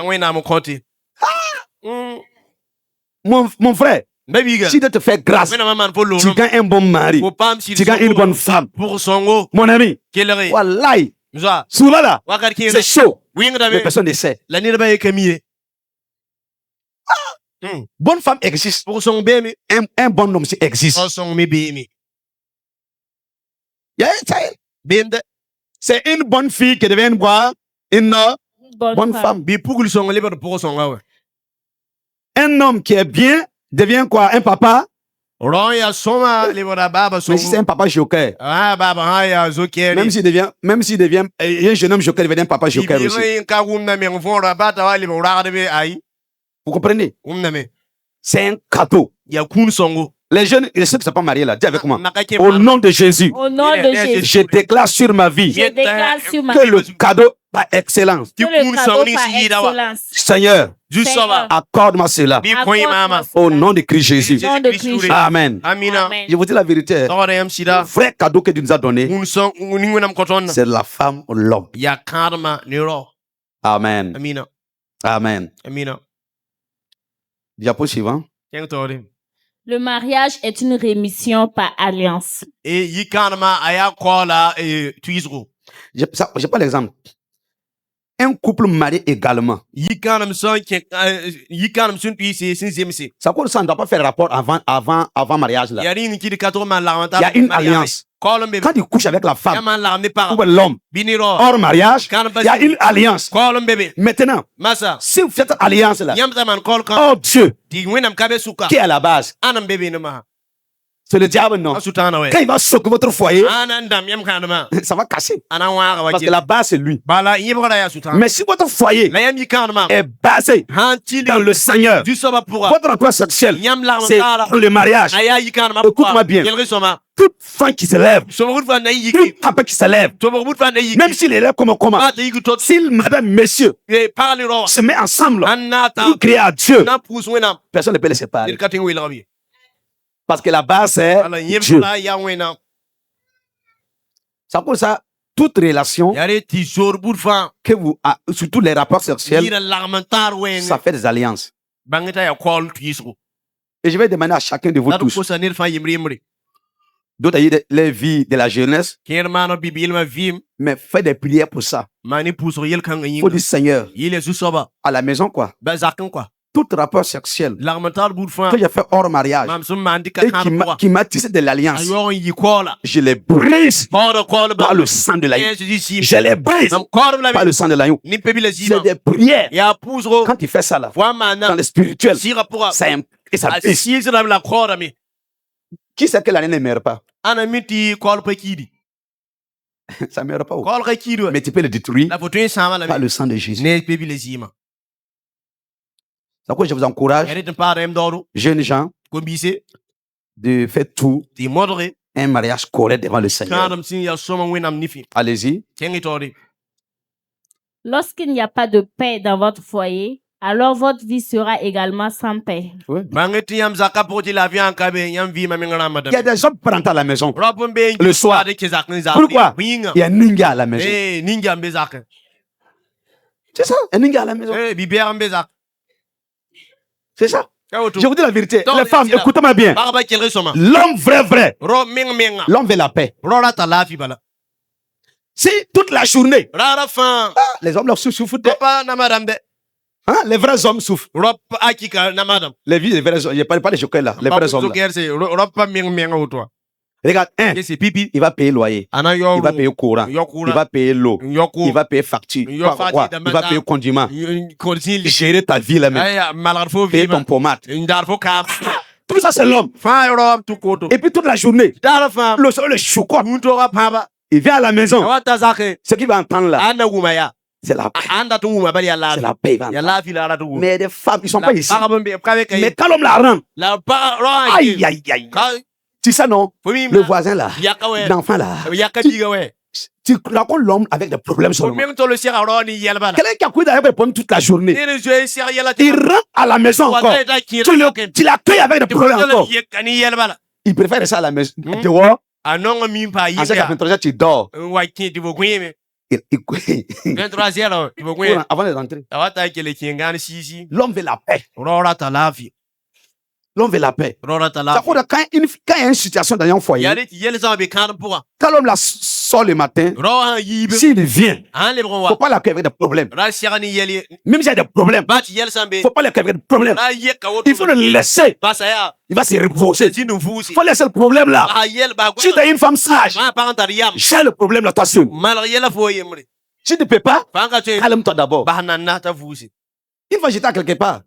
Mon frère, si Dieu te fait grâce, tu gagnes un bon mari, tu gagnes une bonne femme. Mon ami, wallahi, souvent là, c'est chaud. Les personnes essaient. Bonne femme existe. Un bon homme existe. C'est une bonne fille qui devient une bonne femme. Un homme qui est bien devient quoi? Un papa. Mais si c'est un papa joker, même s'il devient un jeune homme joker, il devient un papa joker aussi. Vous comprenez? C'est un cadeau. Les jeunes, ceux qui ne sont pas mariés là, dis avec moi. Au nom de Jésus, je déclare sur ma vie que le cadeau par excellence. Seigneur, accorde-moi cela. Au nom de Christ Jésus. Amen. Je vous dis la vérité. Le vrai cadeau que Dieu nous a donné, c'est la femme ou l'homme. Amen. Amen. Diapo suivant. Le mariage est une rémission par alliance. Je prends l'exemple. Un couple marié également. Ça pour ça, on ne doit pas faire rapport avant mariage là. Il y a une alliance. Quand tu couches avec la femme ou l'homme hors mariage, il y a une alliance. Maintenant, si vous faites alliance là, oh Dieu, qui est à la base, C'est le diable, non. Quand il va choquer votre foyer, ça va casser. Parce que la base, c'est lui. Mais si votre foyer est basé dans le Seigneur, votre emploi sexuel, c'est le mariage. Écoute-moi bien. Toute femme qui se lève, toute papa qui se lève, même s'il est là comme comment, s'il, madame, monsieur, se met ensemble pour créer à Dieu, personne ne peut les séparer. Parce que la base, c'est Dieu. C'est pour ça, toute relation que vous, surtout les rapports sexuels, ça fait des alliances. Et je vais demander à chacun de vous tous, d'autres les vies de la jeunesse, mais faites des prières pour ça. Il faut dire Seigneur, à la maison quoi. Tout rapport sexuel que j'ai fait hors mariage et qui m'a tissé de l'alliance, je les brise par le sang de l'agneau. Je les brise par le sang de l'agneau. C'est des prières. Quand tu fais ça là, dans le spirituel, ça brise. Qui sait que l'année ne meurt pas? Ça ne meurt pas. Mais tu peux le détruire par le sang de Jésus. C'est pourquoi je vous encourage, jeunes gens, de faire tout un mariage correct devant le Seigneur. Allez-y. Lorsqu'il n'y a pas de paix dans votre foyer, alors votre vie sera également sans paix. Oui. Il y a des hommes qui rentrent à la maison le soir. Pourquoi? Il y a un ninja à la maison. C'est ça, un ninja à la maison. C'est ça. Je vous dis la vérité. Les femmes, écoutez-moi bien. L'homme vrai, l'homme veut la paix. Si toute la journée, les hommes leur souffrent. Hein? Les vrais hommes souffrent. Les vies des vrais hommes. Je ne parle pas des jokers là. Les vrais hommes là. Regarde, il va payer loyer, il va payer courant, il va payer l'eau, il va payer facture, il va payer condiment, gérer ta vie là même, payer ton pommade. Tout ça c'est l'homme. Et puis toute la journée, le soir le chocolat, il vient à la maison. Ce qu'il va entendre là, c'est la paix. C'est la paix. Mais des femmes, ils ne sont pas ici. Mais quand l'homme la rend, aïe, aïe, aïe. Tu sais non, le voisin là, l'enfant là, tu rencontres l'homme avec des problèmes seulement. Quelqu'un qui a couillé avec des problèmes toute la journée, il rentre à la maison encore, tu l'accueilles avec des problèmes encore. Il préfère ça à la maison. Tu vois, en ce cas, tu dors. 23h, avant de rentrer. L'homme veut la paix. L'homme veut la paix. Quand il y a une situation dans un foyer, quand l'homme la sort le matin, s'il vient, il ne faut pas l'accueillir avec des problèmes. Même s'il y a des problèmes, il ne faut pas l'accueillir avec des problèmes. Il faut le laisser. Il va se reposer. Il faut laisser le problème là. Si tu as une femme sage, j'ai le problème là, toi seul. Si tu ne peux pas, calme-toi d'abord. Il faut jeter à quelque part.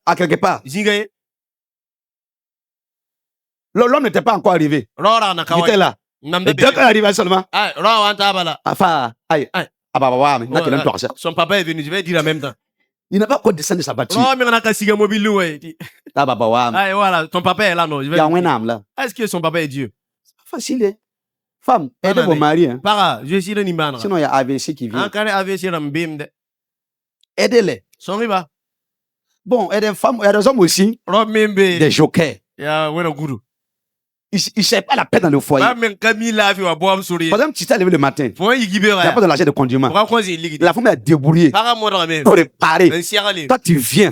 À quelque part. L'homme n'était pas encore arrivé. Il était là. Et dès qu'il est arrivé seulement. Enfin, son papa est venu, je vais dire en même temps. Il n'a pas encore descendu de sa voiture. Voilà, ton papa est là, non? Est-ce que son papa est Dieu? C'est pas facile, hein? Femme, aidez vos maris. Hein? Sinon, il y a AVC qui vient. Aidez-les. Bon, il y a des femmes, il y a des hommes aussi. Des jokers. Il ne cherche pas la paix dans le foyer. Par exemple, tu t'es levé le matin. Il n'y a pas de l'argent de condiment. La femme est débrouillée. Préparée. Toi, tu viens.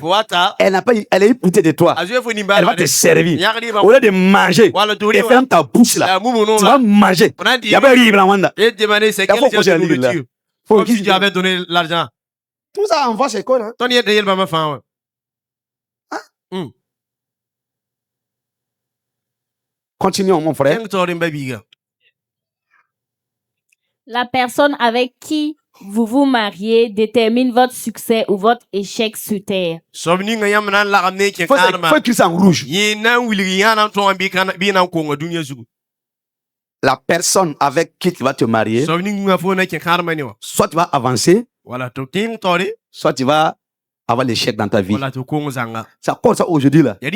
Elle est écoutée de toi. Elle va te servir. Au lieu de manger, et ferme ta bouche là. Tu vas manger. Il n'y a pas de riz blanc. Et demander c'est quel genre de nourriture. Comme si tu avais donné l'argent. Tout ça envoie c'est quoi? Continuons, mon frère. La personne avec qui vous vous mariez détermine votre succès ou votre échec sur terre. Faut écrire ça en rouge. La personne avec qui tu vas te marier, soit tu vas avancer, soit tu vas avoir l'échec dans ta vie. C'est à cause de ça aujourd'hui là. Les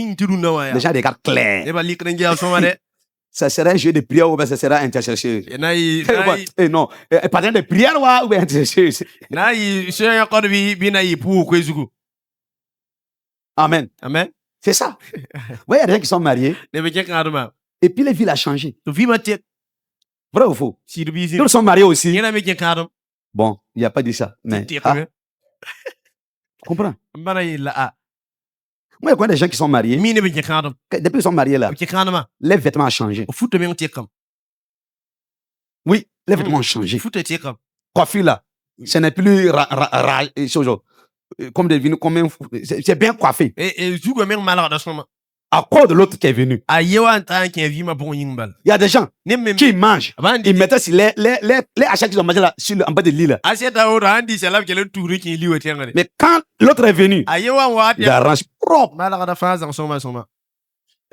gens regardent clair. Ça sera un jeu de prière ou bien ça sera intercession. Non, pardon, de prière ou bien intercession. Amen. Amen. C'est ça. Vous voyez, il y a des gens qui sont mariés et puis la vie a changé. Vrai ou faux? Ils sont mariés aussi. Bon, il n'y a pas dit ça. Mais, tu comprends? Moi, il y a des gens qui sont mariés. Depuis qu'ils sont mariés là, les vêtements ont changé. Oui, les vêtements ont changé. Coiffure là, ce n'est plus comme des vignes, c'est bien coiffé. À cause de l'autre qui est venu. Il y a des gens qui mangent. Ils mettent sur les achats qu'ils ont mangé là, en bas de l'île là. Mais quand l'autre est venu, il arrange propre. Il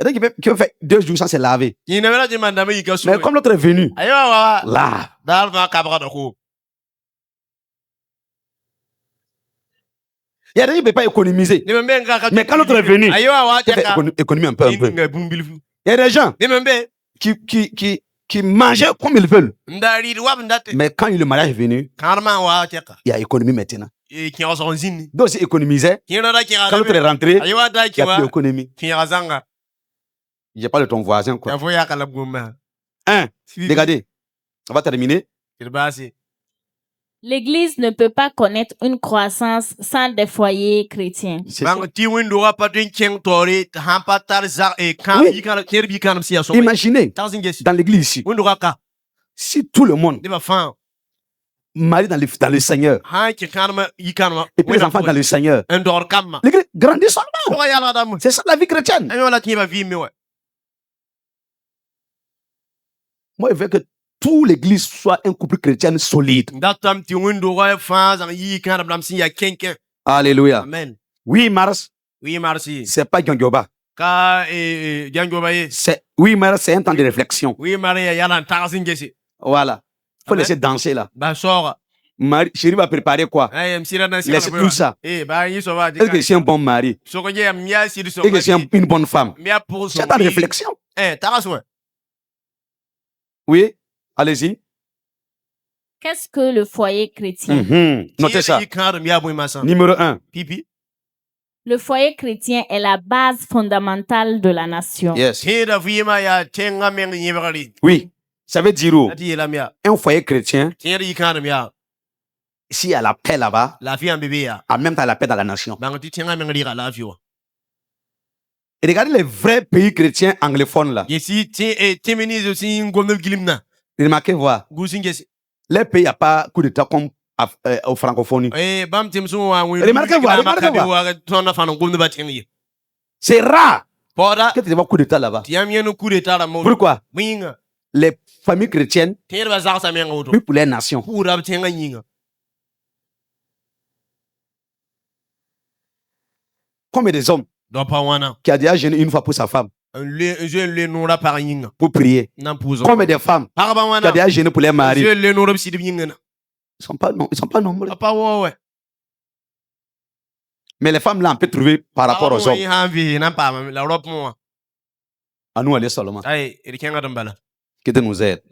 y a qui peut faire 2 jours sans se laver. Mais comme l'autre est venu, là. Il y a des gens qui ne peuvent pas économiser. Mais quand l'autre est venu, il fait économiser un peu. Il y a des gens qui mangeaient comme ils veulent. Mais quand le mariage est venu, il y a économie maintenant. Donc, c'est économiser. Quand l'autre est rentré, il n'y a plus d'économie. Je parle de ton voisin, quoi. Regardez, on va terminer. L'Église ne peut pas connaître une croissance sans des foyers chrétiens. Imaginez, dans l'Église ici, si tout le monde marie dans le Seigneur, et puis les enfants dans le Seigneur, l'Église grandit seulement. C'est ça la vie chrétienne. Moi, je veux que toute l'Église soit un couple chrétien solide. Alléluia. Amen. 8 mars, c'est pas Gangyoba. 8 mars, c'est un temps de réflexion. Voilà. Il faut laisser danser là. Chérie va préparer quoi? Laisse tout ça. Est-ce que c'est un bon mari? Est-ce que c'est une bonne femme? C'est un temps de réflexion. Oui, allez-y. Qu'est-ce que le foyer chrétien? Notez ça. Numéro 1. Le foyer chrétien est la base fondamentale de la nation. Yes. Oui, ça veut dire un foyer chrétien, s'il y a la paix là-bas, en même temps la paix dans la nation. Et regardez les vrais pays chrétiens anglophones là. Remarquez voir. Les pays, il n'y a pas coup d'État comme aux francophonie. Remarquez voir. C'est rare que tu aies coup d'État là-bas. Pourquoi? Les familles chrétiennes, plus pour les nations. Combien des hommes qui a déjà jeûné une fois pour sa femme? Pour prier. Combien de femmes qui a déjà jeûné pour les maris? Ils sont pas nombreux. Mais les femmes là, on peut trouver par rapport aux hommes. À nous aller seulement. Que Dieu nous aide.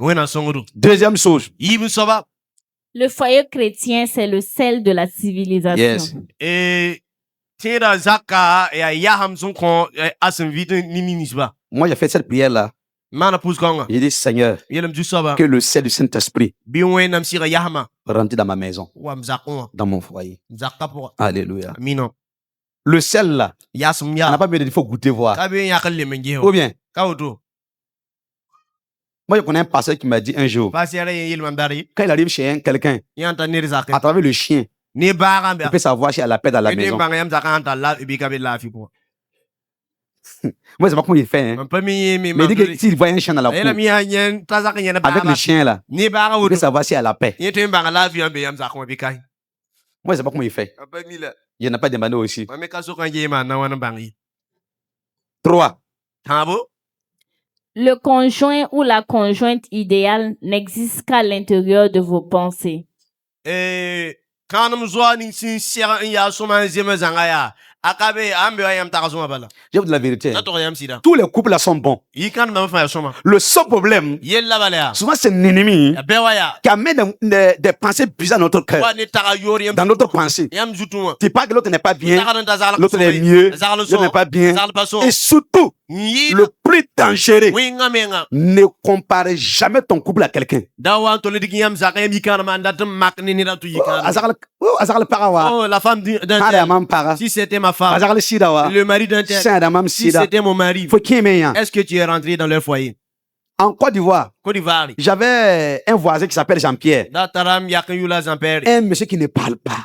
Deuxième chose. Le foyer chrétien, c'est le sel de la civilisation. Yes. Moi, j'ai fait cette prière là. J'ai dit, Seigneur, que le sel du Saint-Esprit rentre dans ma maison, dans mon foyer. Alléluia. Le sel là, on n'a pas besoin de dire, il faut goûter voir. Ou bien, moi, je connais un pasteur qui m'a dit un jour, quand il arrive chez quelqu'un, à travers le chien, il peut savoir s'il y a la paix dans la maison. Moi, c'est pas comment il fait. Hein. Mais il dit que s'il voit un chien dans la cour, avec le chien là, il veut savoir s'il y a la paix. Moi, c'est pas comment il fait. Il n'y en a pas demandé aussi. 3. Le conjoint ou la conjointe idéale n'existe qu'à l'intérieur de vos pensées. Je vous dis la vérité. Tous les couples là sont bons. Le seul problème, souvent c'est l'ennemi qui amène des pensées bizarres dans notre cœur, dans notre pensée. Tu parles que l'autre n'est pas bien, l'autre est mieux, l'autre n'est pas bien. Et surtout, le plus dangereux, ne comparez jamais ton couple à quelqu'un. Oh, la femme d'un tel, si c'était ma femme, le mari d'un tel, si c'était mon mari, est-ce que tu es rentré dans leur foyer? En Côte d'Ivoire, j'avais un voisin qui s'appelle Jean-Pierre. Un monsieur qui ne parle pas.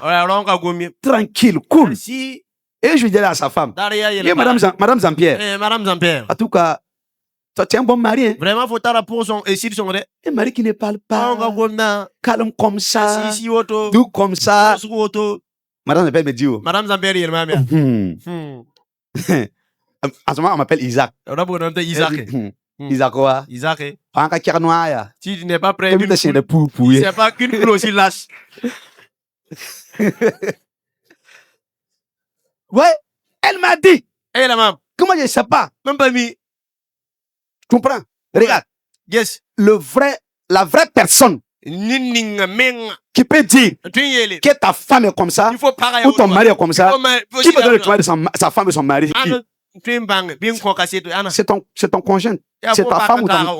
Tranquille, cool. Et je lui disais à sa femme, Madame Jean-Pierre, en tout cas, toi, tu es un bon mari. Hein? Vraiment, faut t'arrêter pour son un mari qui ne parle pas, calme comme ça, doux comme ça. Madame Jean-Pierre me dit, Madame Jean-Pierre, il m'a en ce moment, on m'appelle Isaac. Isaac quoi? Isaac. Si tu n'es pas prêt, c'est pas qu'une poule aussi lâche. Ouais, elle m'a dit. Eh la maman. Comment je ne sais pas? Même pas mis. Tu comprends? Regarde. Yes. La vraie personne qui peut dire que ta femme est comme ça, ou ton mari est comme ça, qui peut donner le travail de sa femme et son mari? C'est ton conjoint. C'est ta femme ou ton...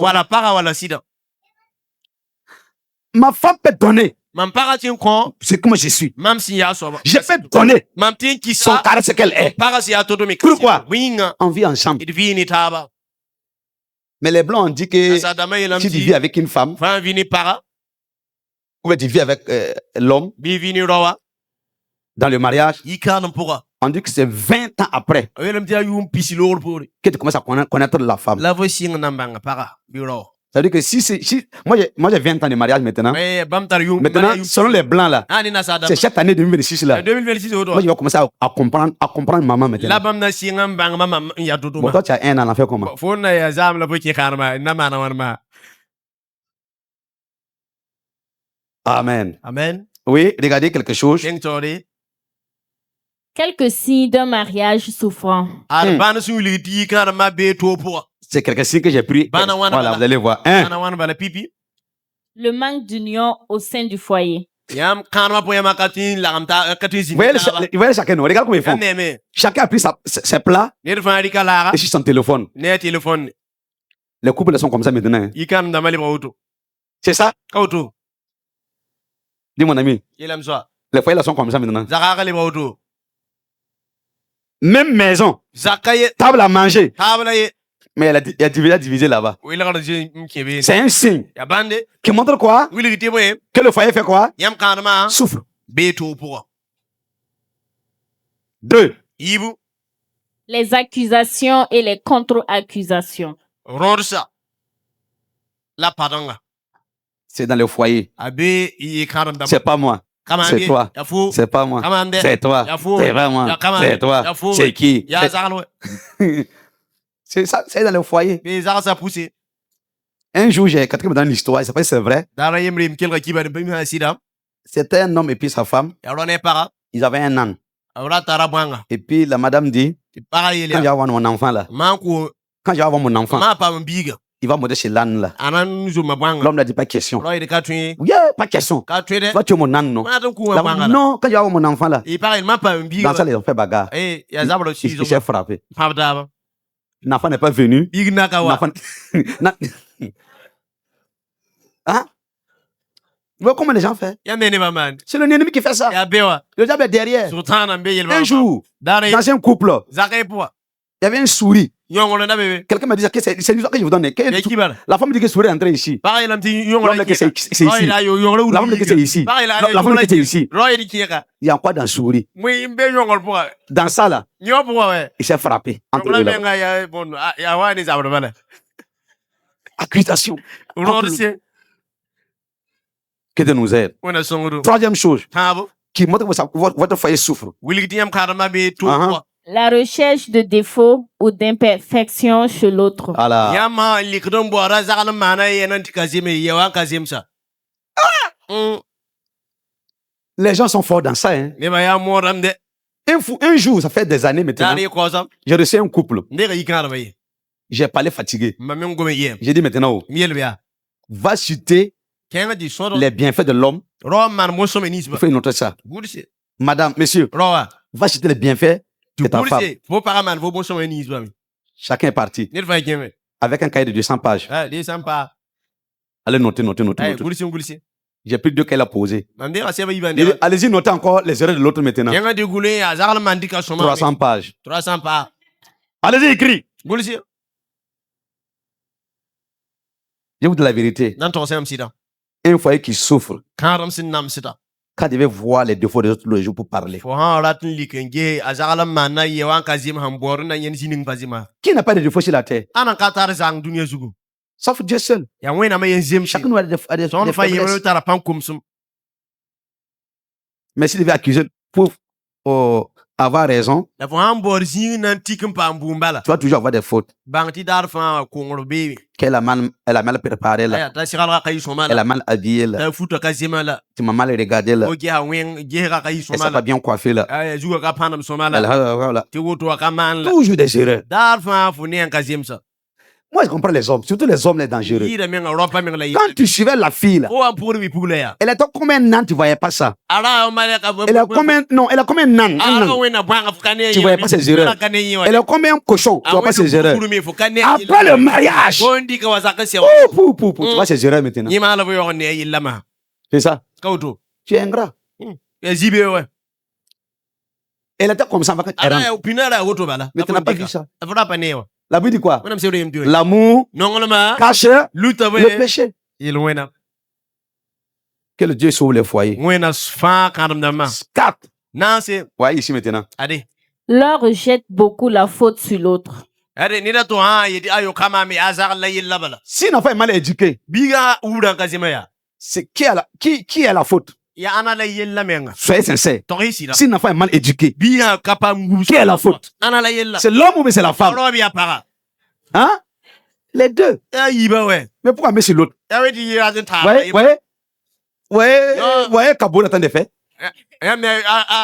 Ma femme peut donner. C'est comment je suis. Je peux donner son caractère qu'elle est. Pourquoi? On vit ensemble. Mais les Blancs ont dit que si tu vis avec une femme, ou tu vis avec l'homme, dans le mariage, on dit que c'est 20 ans après que tu commences à connaître la femme. Ça veut dire que si moi j'ai 20 ans de mariage maintenant, selon les Blancs là, c'est chaque année 2026 là, moi je vais commencer à comprendre maman maintenant. Bon, toi tu as un an, en fait comment? Amen. Amen. Oui, regardez quelque chose. Quelques signes d'un mariage souffrant. C'est quelque chose que j'ai pris. Voilà, vous allez voir. Le manque d'union au sein du foyer. Vous voyez chacun, regarde comment ils font. Chacun a pris ses plats et sur son téléphone. Les couples sont comme ça maintenant. C'est ça? Dis mon ami. Les foyers sont comme ça maintenant. Même maison. Table à manger. Mais il y a divisé là-bas. C'est un signe qui montre quoi? Que le foyer fait quoi? Souffre. 2. Les accusations et les contre-accusations. C'est dans le foyer. C'est pas moi. C'est toi. C'est pas moi. C'est toi. C'est pas moi. C'est toi. C'est qui? C'est ça, c'est dans le foyer. Un jour, j'ai quelqu'un dans l'histoire, il s'appelle, c'est vrai. C'était un homme et puis sa femme. Ils avaient un âne. Et puis la madame dit, quand je vais avoir mon enfant là, quand je vais avoir mon enfant, il va monter chez l'âne là. L'homme n'a dit pas question. Yeah, pas question. Toi, tu es mon âne, non? Non, quand je vais avoir mon enfant là. Dans ça, ils ont fait bagarre. Il s'est frappé. L'enfant n'est pas venu. Hein? Tu vois comment les gens font? C'est le ennemi qui fait ça. Le diable est derrière. Un jour, dans un couple, il y avait une souris. Quelqu'un m'a dit que c'est l'histoire que je vous donne. La femme dit que Souré est entré ici. L'homme dit que c'est ici. La femme dit que c'est ici. La femme dit que c'est ici. Il y a quoi dans Souré? Dans ça là, il s'est frappé. Entre eux, là. Accusation. Que Dieu nous aide. Troisième chose qui montre que votre foyer souffre. La recherche de défauts ou d'imperfections chez l'autre. Les gens sont forts dans ça. Hein. Un jour, ça fait des années maintenant, j'ai reçu un couple. J'ai parlé fatigué. J'ai dit maintenant, va citer les bienfaits de l'homme. Il faut noter ça. Madame, monsieur, va citer les bienfaits de ta femme. Chacun est parti. Avec un cahier de 200 pages. Allez noter. J'ai pris 2 qu'elle a posés. Allez-y, notez encore les erreurs de l'autre maintenant. 300 pages. Allez-y, écris. Je vous dis la vérité. Un foyer qui souffre, quand il devait voir les défauts des autres tous les jours pour parler. Qui n'a pas de défauts sur la terre? Sauf Dieu seul. Chacun a des faiblesses. Mais s'il devait accuser pour avoir raison, tu vas toujours avoir des fautes. Elle a mal préparé là. Elle a mal habillé là. Tu m'as mal regardé là. Elle s'est pas bien coiffée là. Toujours des erreurs. Moi, je comprends les hommes, surtout les hommes les dangereux. Quand tu suivais la fille là, elle était comme un nan, tu voyais pas ça. Elle a comme un nan. Tu voyais pas ses erreurs. Elle est comme un cochon, tu vois pas ses erreurs. Après le mariage, tu vois ses erreurs maintenant. C'est ça. Tu es ingrat. Elle était comme ça. Mais tu n'as pas vu ça. La Bible dit quoi? L'amour cache le péché. Que le Dieu sauve les foyers. 4. Ouais, ici maintenant. L'un rejette beaucoup la faute sur l'autre. Si l'enfant est mal éduqué, c'est qui a la faute? Soyez sincère. Si l'enfant est mal éduqué, qui a la faute? C'est l'homme ou c'est la femme? Hein? Les deux. Mais pourquoi mettre sur l'autre? Ouais, Kaboul attend de faire.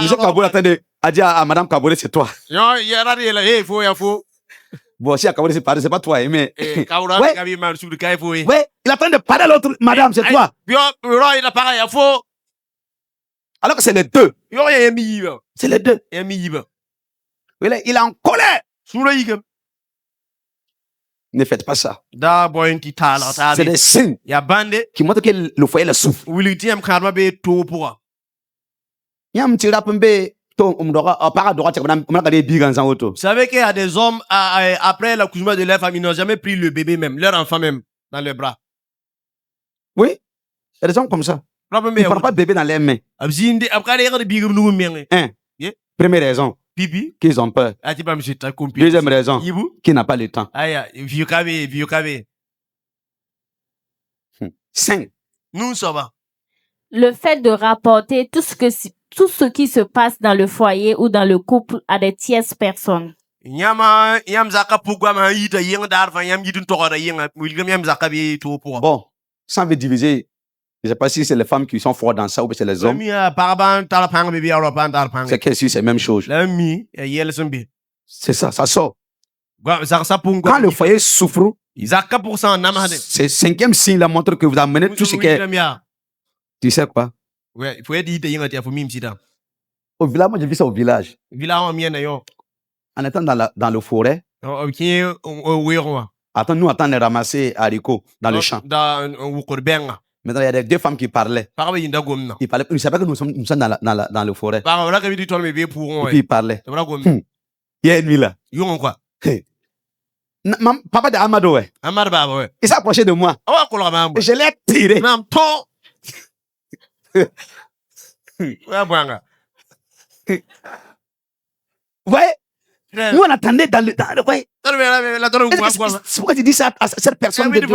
Monsieur Kaboul attend de dire à Madame Kaboul, c'est toi. Bon, si à Kaboul c'est pas toi, mais. Ouais, il attend de parler à l'autre, Madame, c'est toi. Alors que c'est les deux. C'est les deux. Il est en colère. Ne faites pas ça. C'est des signes qui montrent que le foyer le souffre. Vous savez qu'il y a des hommes, après l'accouchement de leur famille, ils n'ont jamais pris le bébé même, leur enfant même, dans leurs bras. Oui, il y a des hommes comme ça. Ils ne prennent pas de bébé dans les mains. Première raison, qu'ils ont peur. Deuxième raison, qu'ils n'ont pas le temps. 5. Le fait de rapporter tout ce qui se passe dans le foyer ou dans le couple à des tierces personnes. Bon, ça veut diviser. Je ne sais pas si c'est les femmes qui sont fortes dans ça ou c'est les hommes. C'est que si c'est la même chose. C'est ça, ça sort. Quand le foyer souffre, c'est 5e signe la montre que vous amenez tout ce qui est. Tu sais quoi? Au village, moi j'ai vu ça au village. En étant dans le forêt, nous attendons de ramasser haricots dans le champ. Maintenant, il y a 2 femmes qui parlaient. Ils ne savaient pas que nous sommes dans le forêt. Et puis ils parlaient. Il y a une nuit là. Papa de Amado, ouais. Amar baba ouais. Il s'est approché de moi. Awa kula mambo. Et je l'ai tiré. Nam to. Ouais bwanga. Ouais. Nous, on attendait dans le... ouais. C'est pourquoi tu dis ça à cette personne de Dieu.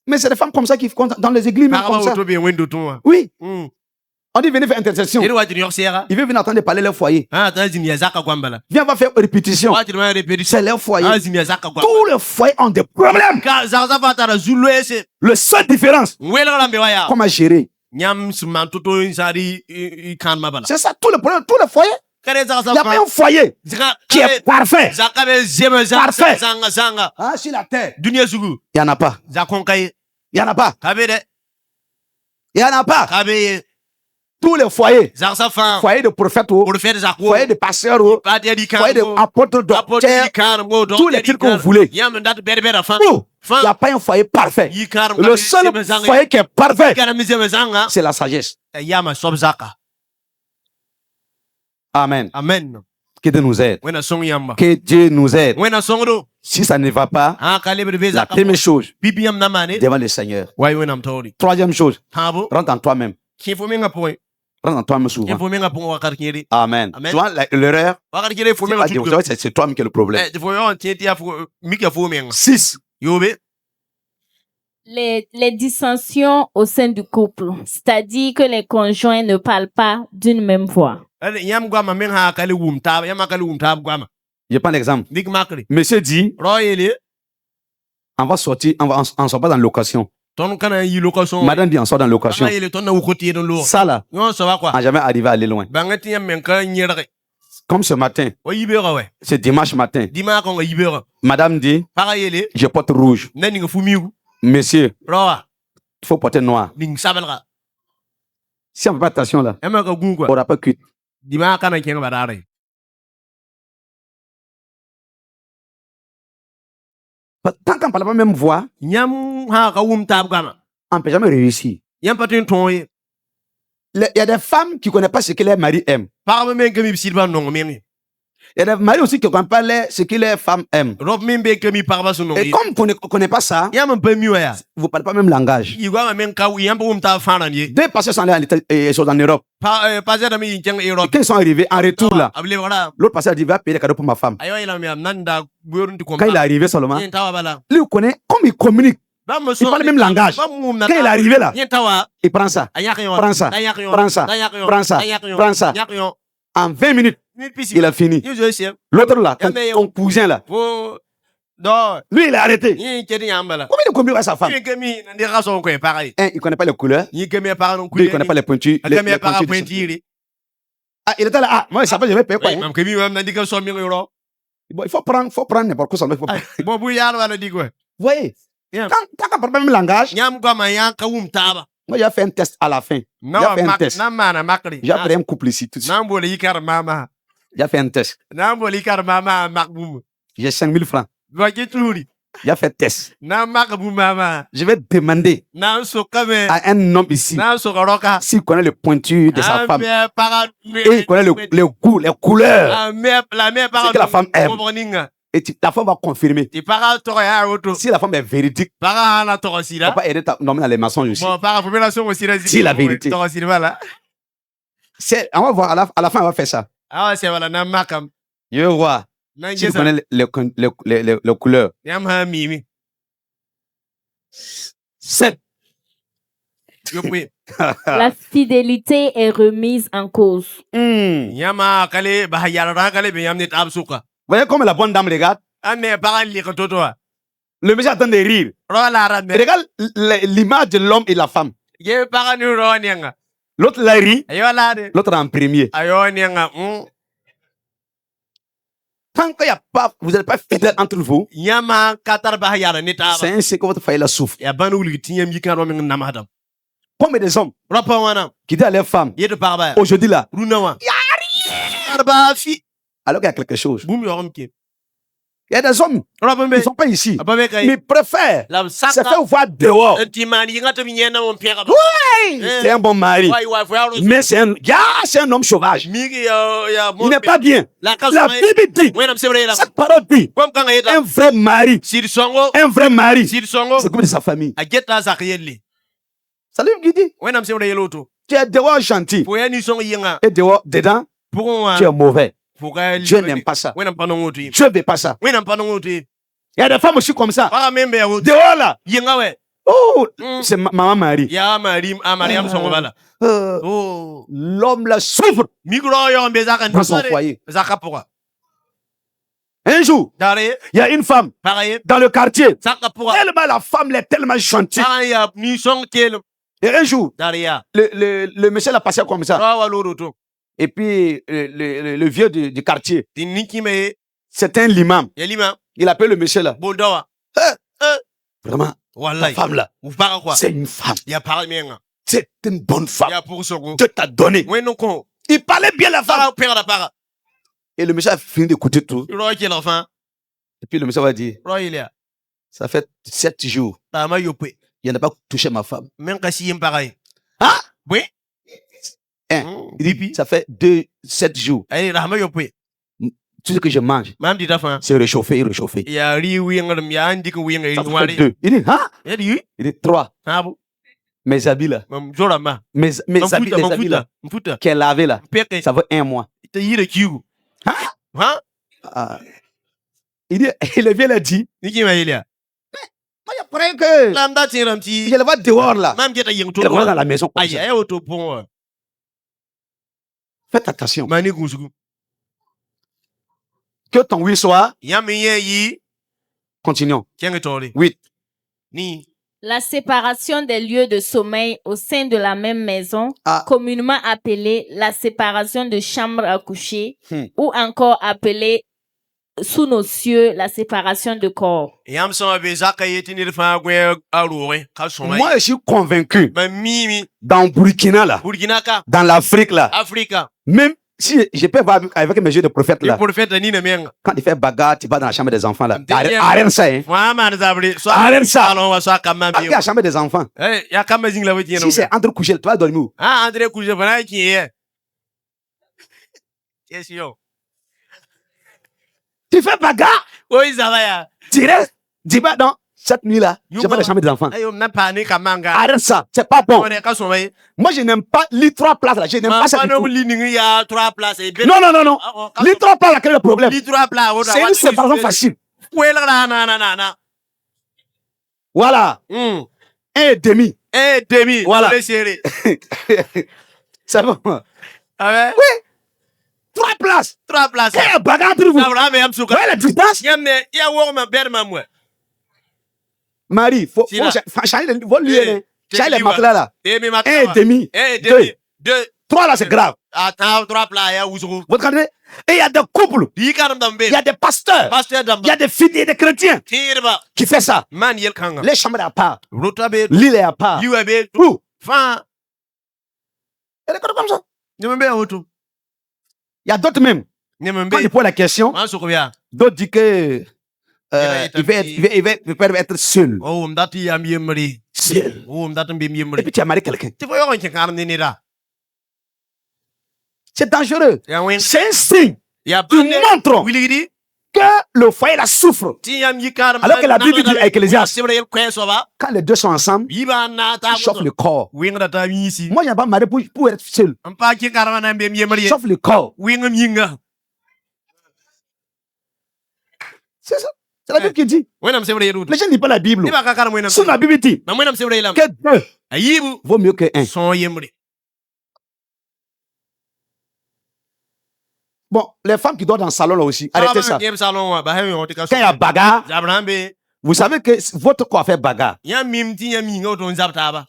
Mais c'est des femmes comme ça qui font dans les églises, même comme ça. Oui. On dit venez faire intercession. Il veut venir entendre parler leur foyer. Viens, on va faire répétition. C'est leur foyer. Tous les foyers ont des problèmes. Le seule différence, comment gérer. C'est ça, tous les problèmes, tous les foyers. Il n'y a pas un foyer qui est parfait. Parfait. Ah, sur la terre. Il n'y en a pas. Il n'y en a pas. Il n'y en a pas. Tous les foyers. Foyer de prophètes, foyer de pasteurs, foyer d'apôtres, docteurs, tous les trucs que vous voulez. Il n'y a pas un foyer parfait. Le seul foyer qui est parfait, c'est la sagesse. Amen. Amen. Que Dieu nous aide. Que Dieu nous aide. Si ça ne va pas, la première chose, devant le Seigneur. Troisième chose, rentre en toi-même. Rentre en toi-même souvent. Amen. Tu vois, l'erreur, c'est toi-même qui est le problème. 6. Les dissensions au sein du couple, c'est-à-dire que les conjoints ne parlent pas d'une même voix. Je prends l'exemple. Monsieur dit, on va sortir, on sort pas dans la location. Madame dit, on sort dans la location. Ça là, on n'a jamais arrivé à aller loin. Comme ce matin, c'est dimanche matin. Madame dit, je porte rouge. Monsieur, il faut porter noir. Si on ne fait pas attention là, on n'aura pas cuit. Tant qu'on ne parle pas même voix, on ne peut jamais réussir. Il y a des femmes qui ne connaissent pas ce que leur mari aime. Il y a des maris aussi qui ne connaissent pas ce que les femmes aiment. Et comme vous ne connaissez pas ça, vous ne parlez pas même langage. Deux pasteurs sont en Europe. Et quand ils sont arrivés, en retour là, l'autre pasteur a dit, va payer des cadeaux pour ma femme. Quand il est arrivé seulement, lui il connaît, comme il communique, il parle le même langage. Quand il est arrivé là, il prend ça, prend ça, prend ça, prend ça, prend ça. En 20 minutes, il a fini. L'autre là, ton cousin là, lui il a arrêté. Combien de communique avec sa femme? Un, il ne connaît pas les couleurs. Deux, il ne connaît pas les pointures. Ah, il était là. Ah, moi, il s'appelle, je vais payer quoi? Bon, il faut prendre n'importe quoi. Vous voyez, quand on parle le même langage, moi, j'ai fait un test à la fin. J'ai fait un test. J'ai appris un couple ici tout de suite. J'ai fait un test. J'ai 5 000 francs. J'ai fait un test. Je vais demander à un homme ici s'il connaît le pointu de sa femme. Et il connaît les goûts, les couleurs. Ce que la femme aime. Et la femme va confirmer. Si la femme est véridique, on va pas aider ta nommer dans les mensonges aussi. Si la vérité. On va voir, à la fin, on va faire ça. Je vais voir si tu connais les couleurs. 7. La fidélité est remise en cause. Vous voyez comme la bonne dame regarde? Le monsieur attend de rire. Regarde l'image de l'homme et la femme. L'autre l'a ri, l'autre en premier. Tant qu'il y a pas, vous n'êtes pas fidèle entre vous, c'est ainsi que votre foyer la souffre. Combien des hommes qui disent à leurs femmes, aujourd'hui là, alors qu'il y a quelque chose. Il y a des hommes, Robin ils be. ne sont pas ici. Ababe kai. Mais ils préfèrent La se saka. faire voir dehors. Timani ngata minyana mon père. C'est un bon mari. Why why Mais c'est un homme sauvage. Migi ya Il n'est pas bien. La La Bible dit, Wenam sebre la. cette parole dit, Kom kanga yeta. un vrai mari, Sir songo. un vrai mari, Sir songo. c'est comme de sa famille. A geta zakiyeli. Ça lui dit, Wenam sebre yeloto. tu es dehors gentil Pour yani songo yinga. et dehors, dedans, Pour tu es mauvais. pour Dieu n'aime pas ça. Wenam panongoto. Dieu ne veut pas ça. Wenam panongoto. Il y a des femmes aussi comme ça. Para membe ya woto. Dehors là, Yinga we. oh, c'est maman Marie. Ya Marie Mariam songo bala. Oh. L'homme là souffre Migro yo mbe zaka dans son foyer. Zaka pourquoi? Un jour, Dare. il y a une femme Pareil. dans le quartier. Zaka pourquoi? Tellement la femme elle est tellement gentille. Pareil ya ni song tel. Et un jour, Dare ya. le monsieur l'a passé comme ça. Rawa loroto. Et puis, le vieux du quartier, Tiniki me c'est un l'imam. yelima Il appelle le monsieur là. boldawa. Vraiment, la Wallahi. femme là, Ou para quoi? c'est une femme. Ya para menga. C'est une bonne femme. Ya pour sogo. Dieu t'a donné. Weno ko. Il parlait bien la femme. Para pera da para. Et le monsieur a fini d'écouter tout. Ro ki l'enfant. Et puis le monsieur va dire, Ro il ya. ça fait 7 jours. Ta ma yope. Il n'a pas touché ma femme. Men kasi yim pareil. Ah, Oui. il dit, ça fait 7 jours. Ay rahma yope. Tout ce que je mange, Mam di ta fa. c'est réchauffé, réchauffé. Ya ri wi ngam ya andi ko wi ngai Ça fait wari. 2. Il dit, hein? Ya di. Il dit 3. Habu. Mes habits là. Mam jora ma. Mes habits, les habits là. Mfuta. Qu'elle avait là. Peke. Ça fait 1 mois. Te yire kiu. Ha? Ah. Il dit, et le vieux l'a dit, Niki ma yelia. moi je croyais que Lam da tiram ti. je le vois dehors là. Mam geta ying to. Je le vois dans la maison comme Aïe, ça. aïe, auto pont. Faites attention. Mani gusugu. Que ton oui soit, Yamiye yi. continuons. Tiens tori. 8. Ni. La séparation des lieux de sommeil au sein de la même maison, Ah. communément appelée la séparation de chambre à coucher, ou encore appelée sous nos cieux la séparation de corps. Yam son be zaka yeti ni fa gwe arure. Ka son mai. Moi, je suis convaincu, Ba mimi. dans Burkina là, Burkina ka. dans l'Afrique là, Afrika. même si je peux voir avec mes yeux de prophète Le là, prophète ni na menga. quand il fait bagarre, tu vas dans la chambre des enfants là. Derrière. Arrête ça, hein. Wa man zabri. So Arrête ça. allons wa so kama Arrête bi. la chambre des enfants. Eh, ya kama jing la weti Si c'est entre coucher, tu vas dormir où? Ah, André Kouje bana ki ye. Question. Tu fais bagarre, Oui, ça va ya. tu restes, tu vas dans cette nuit là, je vais dans la chambre des enfants. Ayo na pani kamanga. Arrête ça, c'est pas bon. On est ka son mai. Moi, je n'aime pas les 3 places là, je n'aime pas ça. du Mano tout. lining ya 3 places et Non, non, non, non. Les 3 places là, quel est le problème? Li 3 places. C'est une séparation facile. Wela na. Voilà. 1,5. Eh demi. Voilà. Le chéri. C'est bon. Ah ouais. 3 places. 3 places. Quelle bagarre entre vous? Abraham yam suka. Ouais, la distance. Yam ne ya wo ma ber ma moi. Marie, faut Si là. changer les volumes. Eh, Changer les dis-moi. matelas là. Demi ma. 1,5. Eh 2. demi. 2. 3 là, c'est grave. Attends 3 places ya usuku. Vous comprenez? Et il y a des couples, Di karam dambe. il y a des pasteurs, Pasteur damba. il y a des filles et des chrétiens Tirba. qui font ça. Man yel kanga. Les chambres à part, Rotabe. l'île est à part. UAB. Tout. Fa. Il y a des choses comme ça. Nembe auto. Il y a d'autres même. Nembe. Quand il pose la question, Man sukubia. d'autres disent que il peut être seul. Oh, mdati yam yemri. Seul. Oh, mdati mbim Et yemri. puis tu as marié quelqu'un. Tu vois yon kin karne ni da. C'est dangereux. Ya wen. C'est un signe Ya qui montre Wiligi. que le foyer là souffre. Ti yam yikar. Alors que la Bible dit à Ecclésiaste, C'est vrai, kwe so ba. quand les deux sont ensemble, Yiba na ta. ils chauffent le corps. Wing da ta yisi. Moi, je n'ai pas marié pour être seul. Ampa ki karma na mbim yemri. Chauffe le corps. Wing yinga. C'est ça. C'est la Bible qui dit. Wenam c'est vrai route. Les gens ne lisent pas la Bible. Ni ba ka karma wenam. Sur la Bible dit Na wenam c'est vrai lam. que 2 Ayibu. vaut mieux que 1. Son yemri. Bon, les femmes qui dorment dans le salon là aussi, arrêtez ça. Yem salon wa ba he on te ka. Quand il y a bagarre, Abraham be. vous savez que votre corps fait bagarre. Yam mim ti yam yinga on zabta ba.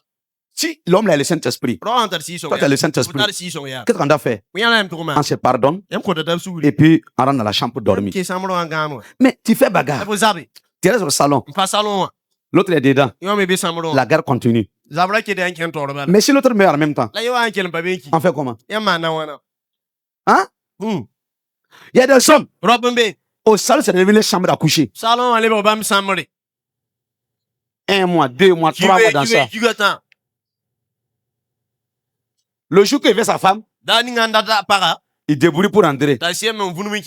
Si l'homme a le Saint-Esprit, Ro antar si so. toi tu as le Saint-Esprit, Antar si so ya. qu'est-ce qu'on doit faire? Wiyan yam to ma. On se pardonne Yam ko da su. et puis on rentre dans la chambre pour dormir. Ki samro angamo. Mais tu fais bagarre, Abo zabi. tu restes au salon, Mpa salon wa. l'autre est dedans, Yo me be samro. la guerre continue. Zabra ke de an ken to ba. Mais si l'autre meurt en même temps, La yo an ken ba be ki. on fait comment? Yam ma na wana. Hein? Il y a des hommes, Robin be. Au salon, c'est devenu les chambres à coucher. Salon, allez, on va me sembler. 1 mois, 2 mois, 3 mois dans ça. Attends. Le jour qu'il veut sa femme, Dani ngandata para. il débrouille pour entrer. Ta sième, on vous nous met.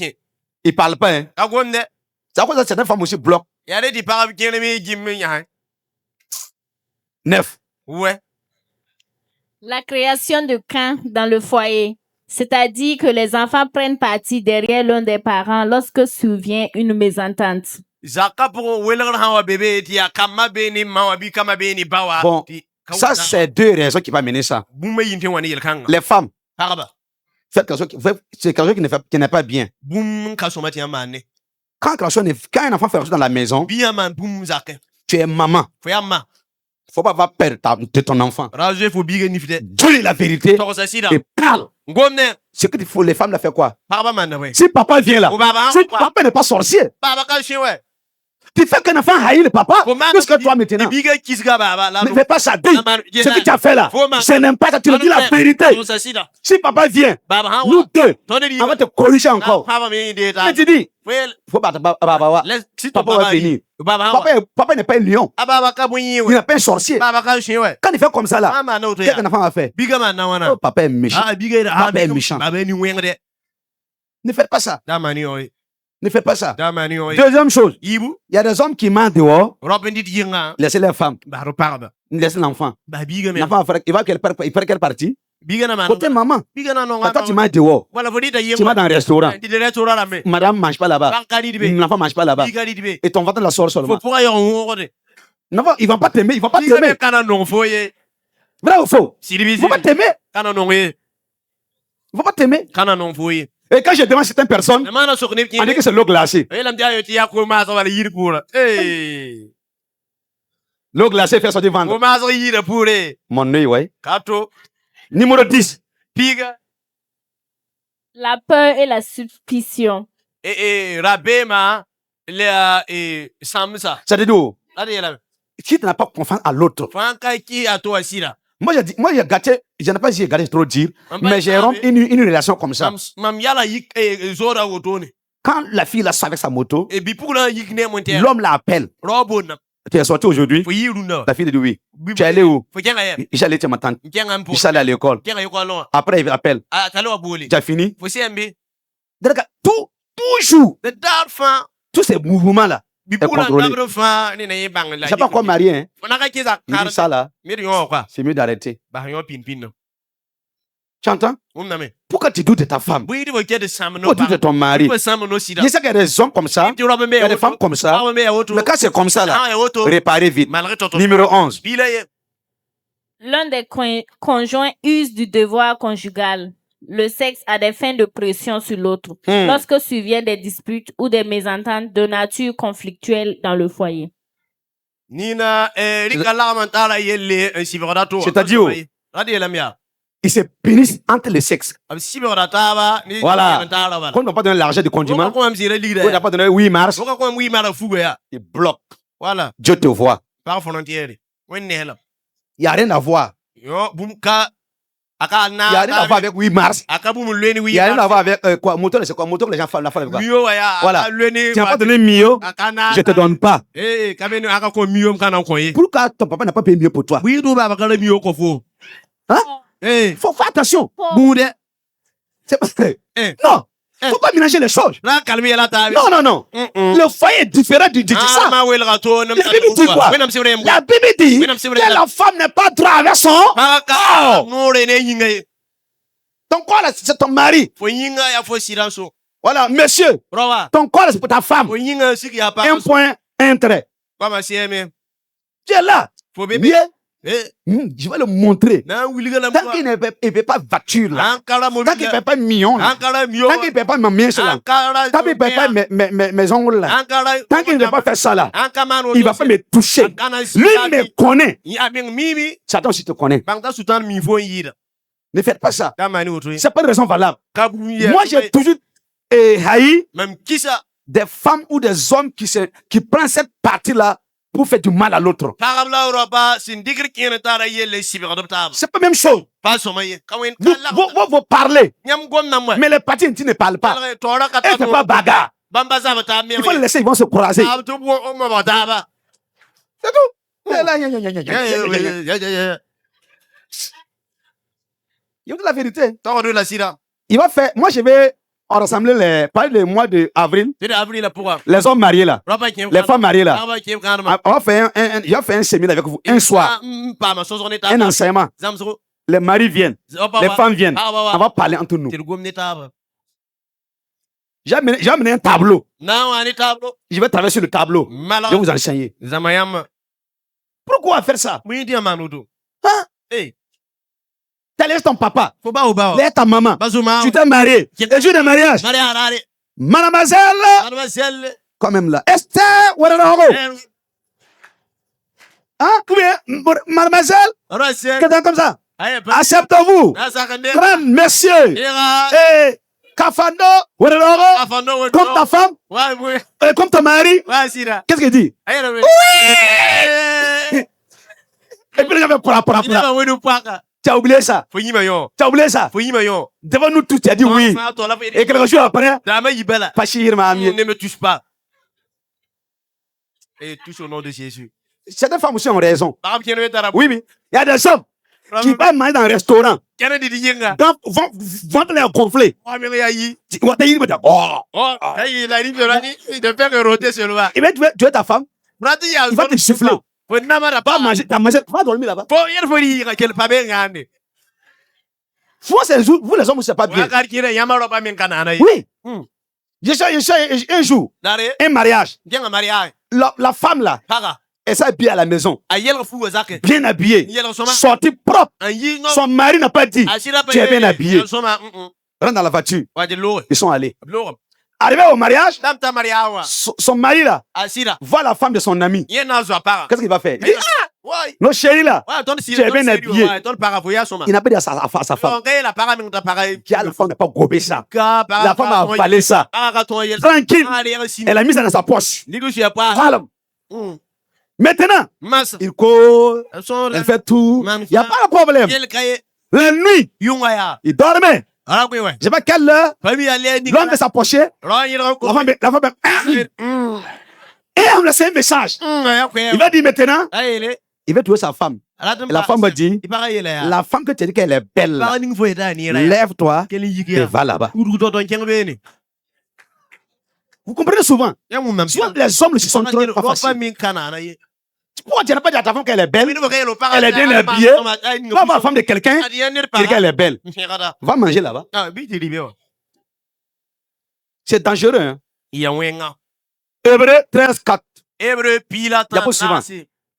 Il parle pas, hein. Kagonde. C'est à cause de certaines femmes aussi bloquent. Y'a des para qui aiment Jimmy. 9. Ouais. La création de camps dans le foyer, c'est-à-dire que les enfants prennent parti derrière l'un des parents lorsque survient une mésentente. Bon, ça c'est 2 raisons qui vont mener ça. Les femmes, faites quelque chose qui n'est pas bien. Quand un enfant fait quelque chose dans la maison, tu es maman. Faut pas avoir peur de ton enfant. Dis la vérité et parle. Ce qu'il faut, les femmes, la fait quoi? Si papa vient là, si papa n'est pas sorcier, tu fais qu'un enfant haït le papa. Qu'est-ce que toi maintenant? Ne fais pas ça. Dis ce que tu as fait là. Je n'aime pas ça. Tu le dis la vérité. Si papa vient, nous deux, on va te corriger encore. Mais tu dis, faut pas papa va venir. Papa n'est pas un lion. Il n'est pas un sorcier. Quand il fait comme ça là, qu'est-ce qu'un enfant va faire? Oh, papa est méchant. Papa est méchant. Ne faites pas ça. Ne faites pas ça. Deuxième chose, il y a des hommes qui mentent dehors. Laissez les femmes. Laissez l'enfant. L'enfant, il va quelle partie? Côté maman. Quand tu manges dehors, tu vas dans un restaurant. Madame ne mange pas là-bas. L'enfant ne mange pas là-bas. Et ton ventre la sort seulement. Non, il ne va pas t'aimer. Il ne va pas t'aimer. Vrai ou faux? Il ne va pas t'aimer. Il ne va pas t'aimer. Et quand je demande certaines personnes, on dit que c'est l'eau glacée. L'eau glacée fait sortir ventre. Mon œil, ouais. Numéro 10. La peur et la suspicion. C'est-à-dire, si tu n'as pas confiance à l'autre. Moi, j'ai gâté, je n'ai pas dit gâté trop dire, mais j'ai rompu une relation comme ça. Quand la fille l'a avec sa moto, l'homme l'appelle. Tu es sorti aujourd'hui? La fille dit oui. Tu es allé où? Je suis allé chez ma tante. Je suis allé à l'école. Après, il l'appelle. Tu as fini? Toujours, tous ces mouvements-là. Je ne sais pas quoi marier. Hein. Il dit ça là. C'est mieux d'arrêter. Tu entends? Pourquoi tu doutes de ta femme? Pourquoi tu doutes de ton mari? Je sais qu'il y a des hommes comme ça, il y a des femmes comme ça. Mais quand c'est comme ça, là, réparez vite. Numéro 11. L'un des conjoints use du devoir conjugal, le sexe à des fins de pression sur l'autre, lorsque surviennent des disputes ou des mésententes de nature conflictuelle dans le foyer. C'est-à-dire, ils se punissent entre les sexes. Voilà. Quand on n'a pas donné l'argent du conjoint, quand on n'a pas donné 8 mars, ils bloquent. Voilà. Dieu te voit. Il n'y a rien à voir. Il n'y a rien à voir avec 8 mars. Il n'y a rien à voir avec quoi? Moto, c'est quoi? Moto que les gens font la fois. Voilà. Tu n'as pas donné Mio, je ne te donne pas. Pourquoi ton papa n'a pas payé mieux pour toi? Hein? Faut faire attention. C'est parce que. Non. Faut pas mélanger les choses. Non. Le foyer est différent du ça. La Bible dit quoi? La Bible dit que la femme n'est pas droit avec son. Ton corps là, c'est ton mari. Voilà, monsieur. Ton corps là, c'est pour ta femme. Un point, un trait. Tu es là. Je vais le montrer. Tant qu'il ne paie pas voiture là, tant qu'il ne paie pas million là, tant qu'il ne paie pas ma main là, tant qu'il ne paie pas mes ongles là, tant qu'il ne va pas faire ça là, il ne va pas me toucher. Lui me connaît. Satan aussi te connaît. Ne faites pas ça. C'est pas une raison valable. Moi j'ai toujours haï des femmes ou des hommes qui prennent cette partie là pour faire du mal à l'autre. C'est pas la même chose. Vous parlez, mais les parties ne parlent pas. Elle ne fait pas bagarre. Il faut les laisser, ils vont se croiser. C'est tout. Il dit la vérité. Il va faire. Moi, je vais rassembler parler du mois d'avril. Les hommes mariés là. Les femmes mariées là. On va faire il va faire un séminaire avec vous un soir. Un enseignement. Les maris viennent. Les femmes viennent. On va parler entre nous. J'ai amené un tableau. Je vais traverser le tableau. Je vais vous enseigner. Pourquoi faire ça? Hein? T'as laissé ton papa. Laisse ta maman. Tu t'es marié. Le jour de mariage. Mademoiselle. Quand même là. Esther. Hein? Ou bien, mademoiselle. Quelqu'un comme ça. Acceptez-vous. Grand monsieur. Kafando. Comme ta femme. Comme ton mari. Qu'est-ce qu'il dit? Oui. Et puis, il y avait pour. Tu as oublié ça. Tu as oublié ça. Devant nous tous, tu as dit oui. Et quelque chose après. Ne me touche pas. Et touche au nom de Jésus. Certaines femmes aussi ont raison. Oui. Il y a des hommes qui vont manger dans un restaurant. Vont les gonfler. Il va tuer ta femme. Il va te souffler. Pas manger, pas dormir là-bas. Souvent, c'est vous les hommes, c'est pas bien. Oui. Je sais un jour, un mariage. La femme là, elle s'est habillée à la maison. Bien habillée. Sortie propre. Son mari n'a pas dit, tu es bien habillée. Rentre dans la voiture. Ils sont allés. Arrivé au mariage, son mari là voit la femme de son ami. Qu'est-ce qu'il va faire? Il dit, non chérie là, tu es bien habillé. Il n'a pas dit à sa femme. La femme n'a pas gobé ça. La femme a avalé ça. Tranquille. Elle a mis ça dans sa poche. Voilà. Maintenant, il court, elle fait tout. Il n'y a pas de problème. La nuit, il dormait. Je sais pas quelle heure. L'homme de s'approcher. La femme. Et on laisse un message. Il va dire maintenant. Il va tuer sa femme. Et la femme va dire, la femme que tu as dit qu'elle est belle, lève-toi et va là-bas. Vous comprenez souvent? Souvent les hommes se sont trop faciles. Pourquoi tu n'as pas dit à ta femme qu'elle est belle? Elle est bien habillée. Va voir la femme de quelqu'un, qu'elle est belle. Va manger là-bas. C'est dangereux. Hein? Hébreux 13, 4. Diapo suivant.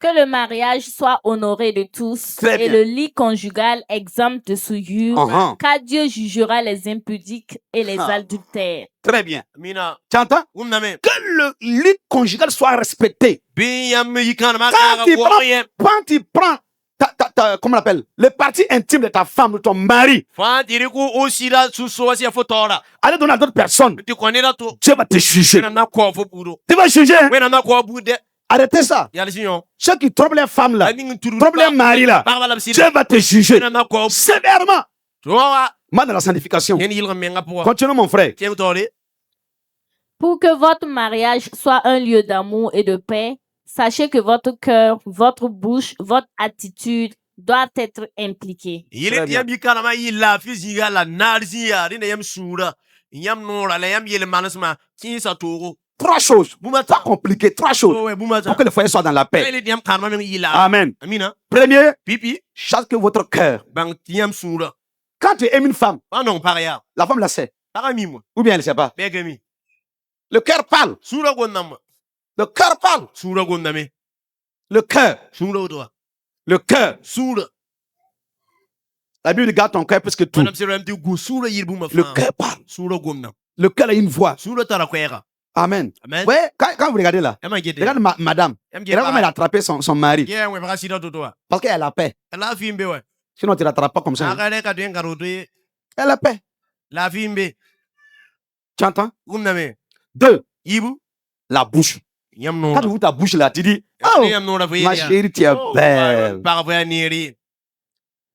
Que le mariage soit honoré de tous et le lit conjugal exempt de souillure, car Dieu jugera les impudiques et les adultères. Très bien. Tu entends? Que le lit conjugal soit respecté. Quand tu prends comment on appelle, les parties intimes de ta femme, de ton mari, allez donner à d'autres personnes, Dieu va te juger. Tu vas juger. Arrêtez ça. Ceux qui trompent les femmes là, trompent les maris là, Dieu va te juger sévèrement. Moi dans la sanctification. Continuons mon frère. Pour que votre mariage soit un lieu d'amour et de paix, sachez que votre cœur, votre bouche, votre attitude doivent être impliqués. Trois choses, pas compliqué, trois choses pour que le foyer soit dans la paix. Amen. Premier, chaque que votre cœur. Quand tu aimes une femme, la femme la sait. Ou bien elle ne sait pas. Le cœur parle. Le cœur parle. Le cœur. Le cœur. La Bible garde ton cœur plus que tout. Le cœur parle. Le cœur a une voix. Amen. Ouais, quand vous regardez là, regardez madame. Regarde comment elle a attrapé son mari. Parce qu'elle a paix. Sinon, tu ne l'attrapes pas comme ça. Elle a paix. Tu entends? Deux, la bouche. Quand tu ouvres ta bouche là, tu dis, oh, ma chérie, tu es belle.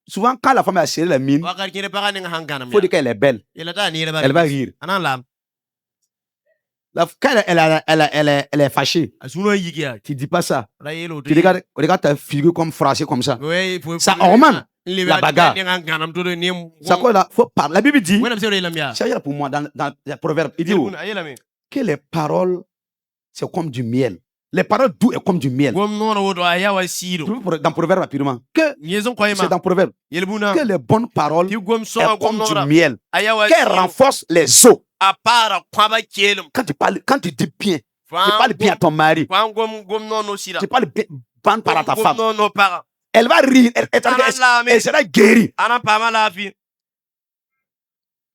Souvent, quand la femme a serré la mine, il faut dire qu'elle est belle. Elle va rire. Quand elle est fâchée, tu dis pas ça. Tu regardes ta figure comme froissée comme ça. Ça augmente la bagarre. Ça quoi là? Faut parler. La Bible dit, c'est pour moi dans le proverbe, il dit que les paroles, c'est comme du miel. Les paroles douces sont comme du miel. Dans le proverbe rapidement. C'est dans le proverbe. Que les bonnes paroles sont comme du miel. Qu'elles renforcent les os. Quand tu dis bien, tu parles bien à ton mari. Tu parles bien par ta femme. Elle va rire. Elle sera guérie.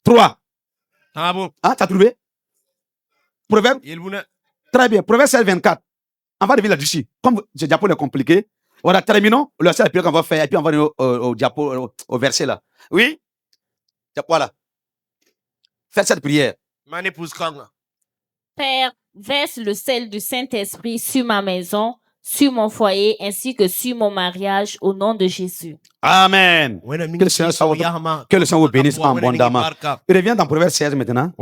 3. Ah, tu as trouvé? Proverbe? Très bien. Proverbe 16, 24. On va revenir là-dessus. Comme ce diapo est compliqué, voilà, terminons. Le seul qu'on va faire, et puis on va aller au diapo, au verset là. Oui? Voilà. Faites cette prière. Père, verse le sel du Saint-Esprit sur ma maison, sur mon foyer, ainsi que sur mon mariage, au nom de Jésus. Amen. Que le Seigneur vous bénisse abondamment. Il revient dans Proverbe 16 maintenant.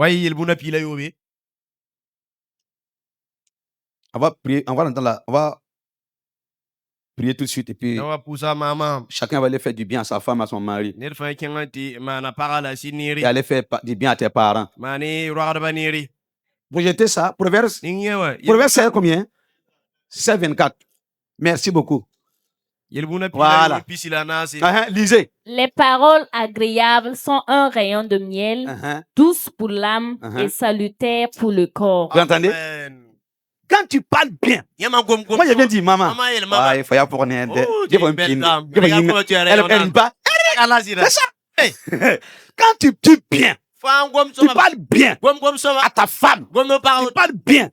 On va prier, on va prier tout de suite et puis chacun va aller faire du bien à sa femme, à son mari. Et aller faire du bien à tes parents. Projetez ça. Proverbe 16 combien? 16, 24. Merci beaucoup. Voilà. Lisez. Les paroles agréables sont un rayon de miel, douce pour l'âme et salutaire pour le corps. Vous entendez? Quand tu parles bien, moi je viens dire, maman, il faut y avoir un c'est ça. Quand tu dis bien, tu parles bien à ta femme, tu parles bien.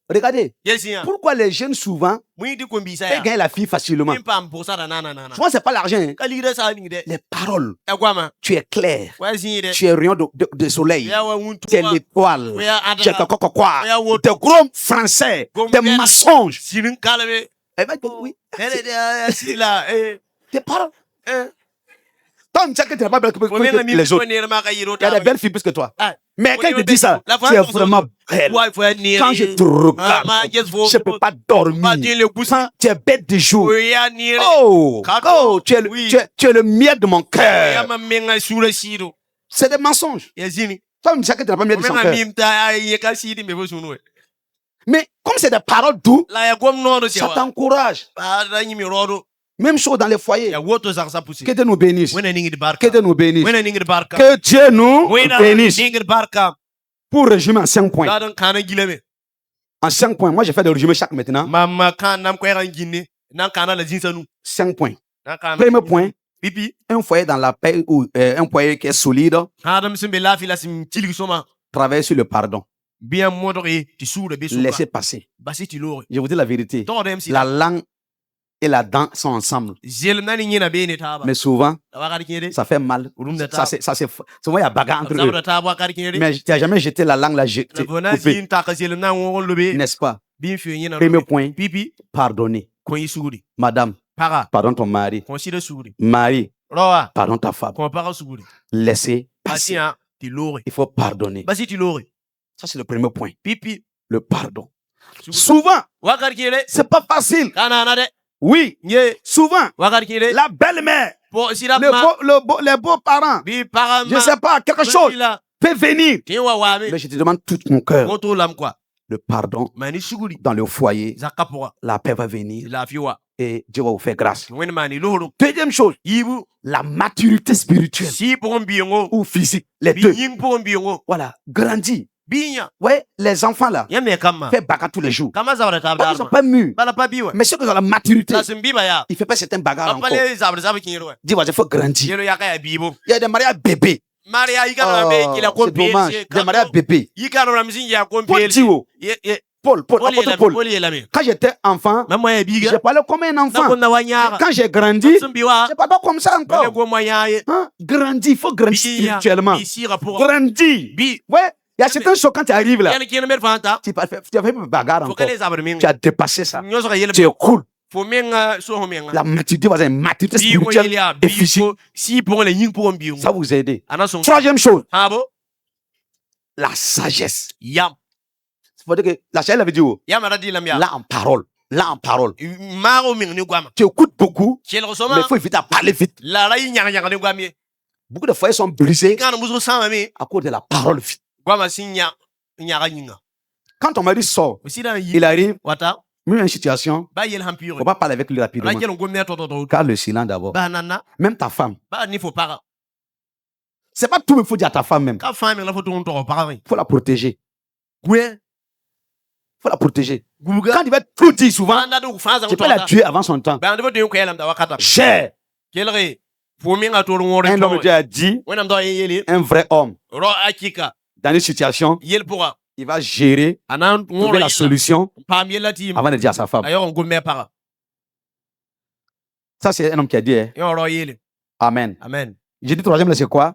Regardez, pourquoi les jeunes souvent gagnent la fille facilement. Souvent, c'est pas l'argent. Les paroles. Tu es clair. Tu es rayon de soleil. Tu es l'étoile. Tu es quoi. Des gros français. Des mensonges. Oui. Tes paroles. Toi, tu sais que tu n'es pas belle que les autres. Il y a des belles filles plus que toi. Mais quand il te dit ça, tu es vraiment belle. Quand je te regarde, je ne peux pas dormir. Tu es bête de jour. Oh, tu es le miel de mon cœur. C'est des mensonges. Toi, tu sais que tu n'as pas miel de son cœur. Mais comme c'est des paroles douces, ça t'encourage. Même chose dans les foyers. Que Dieu nous bénisse. Que Dieu nous bénisse. Que Dieu nous bénisse. Pour résumer en 5 points. En 5 points. Moi, j'ai fait des résumés chaque maintenant. 5 points. Premier point. Un foyer dans la paix ou un foyer qui est solide. Travailler sur le pardon. Laissez passer. Je vous dis la vérité. La langue et la dent sont ensemble. Mais souvent, ça fait mal. Souvent, il y a bagarre entre eux. Mais tu n'as jamais jeté la langue là, n'est-ce pas? Premier point, pardonner. Madame, pardonne ton mari. Mari, pardonne ta femme. Laissez passer. Il faut pardonner. Ça, c'est le premier point. Le pardon. Souvent, c'est pas facile. Oui, souvent, la belle-mère, les beaux-parents, je ne sais pas, quelque chose peut venir. Mais je te demande tout mon cœur. Le pardon dans le foyer, la paix va venir et Dieu va vous faire grâce. Deuxième chose, la maturité spirituelle ou physique, les deux. Voilà, grandis. Ouais, les enfants là, fait bagarre tous les jours. Ils ne sont pas mûrs. Mais ceux qui ont la maturité, ils ne font pas certains bagarres encore. Dis, il faut grandir. Il y a des mariages bébés. C'est dommage. Des mariages bébés. Paul. Quand j'étais enfant, je parlais comme un enfant. Quand j'ai grandi, je parle pas comme ça encore. Grandis, il faut grandir spirituellement. Grandis. Ouais. Il y a certaines choses quand tu arrives là, tu as fait bagarre encore. Tu as dépassé ça. Tu es cool. La maturité, va être une maturité spirituelle et physique. Ça vous aide. Troisième chose, la sagesse. faut dire que la chaîne avait dit, là en parole. Là en parole. Tu écoutes beaucoup, mais il faut éviter à parler vite. Beaucoup de foyers sont brisés à cause de la parole vite. Quand on m'a dit sort, il arrive, même une situation, il ne faut pas parler avec lui rapidement. Car le silence d'abord. Même ta femme. C'est pas tout, mais il faut dire à ta femme même. Il faut la protéger. Il faut la protéger. Quand il va tout dire souvent, tu peux la tuer avant son temps. Cher. Un homme de Dieu a dit, un vrai homme, dans une situation, il va gérer, trouver la solution avant de dire à sa femme. Ça, c'est un homme qui a dit, Amen. J'ai dit troisième, c'est quoi?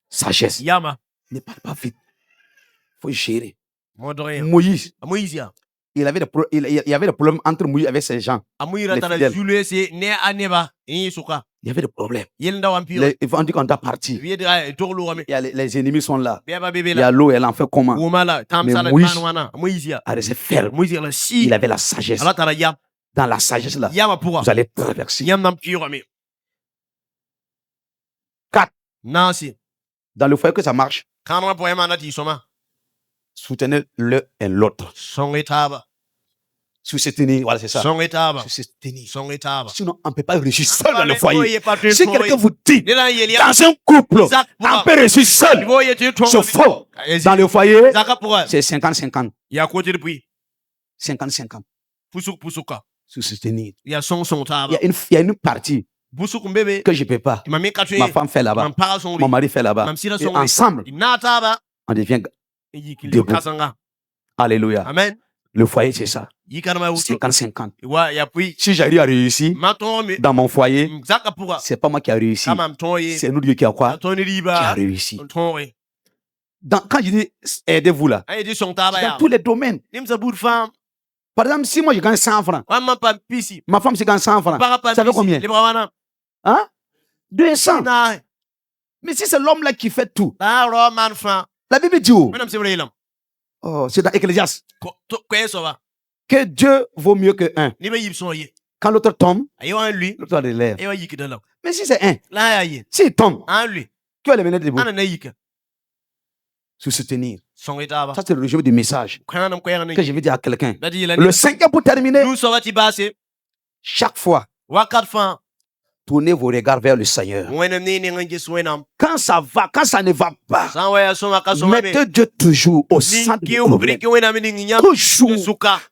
Sagesse. Ne parle pas vite. Il faut gérer. Moïse, il y avait des problèmes entre Moïse avec ses gens. Il y avait des problèmes. Ils vont dire qu'on doit partir. Les ennemis sont là. Il y a l'eau, elle en fait comment? Mais Moïse a resté ferme. Il avait la sagesse. Dans la sagesse là, vous allez traverser. 4. Dans le foyer que ça marche, soutenez l'un et l'autre. Soutenir, voilà, c'est ça. Soutenir. Sinon, on ne peut pas réussir seul dans le foyer. Si quelqu'un vous dit, dans un couple, on peut réussir seul, c'est faux. Dans le foyer, c'est 50-50. 50-50. Soutenir. Il y a une partie que je ne peux pas. Ma femme fait là-bas. Mon mari fait là-bas. Et ensemble, on devient debout. Alléluia. Amen. Le foyer, c'est ça. 50-50. Si j'arrive à réussir dans mon foyer, c'est pas moi qui a réussi. C'est nous Dieu qui a quoi? Qui a réussi. Quand je dis aidez-vous là, dans tous les domaines. Par exemple, si moi je gagne 100 francs, ma femme se gagne 100 francs, ça fait combien? Hein? 200. Mais si c'est l'homme là qui fait tout, la Bible dit où? C'est dans Ecclésiaste que Dieu vaut mieux que un. Quand l'autre tombe, l'autre a de l'air. Mais si c'est un, s'il tombe, tu vas le mener debout. Se soutenir. Ça, c'est le résumé du message que je vais dire à quelqu'un. Le 5e pour terminer, chaque fois, tournez vos regards vers le Seigneur. Quand ça va, quand ça ne va pas, mettez Dieu toujours au centre du problème.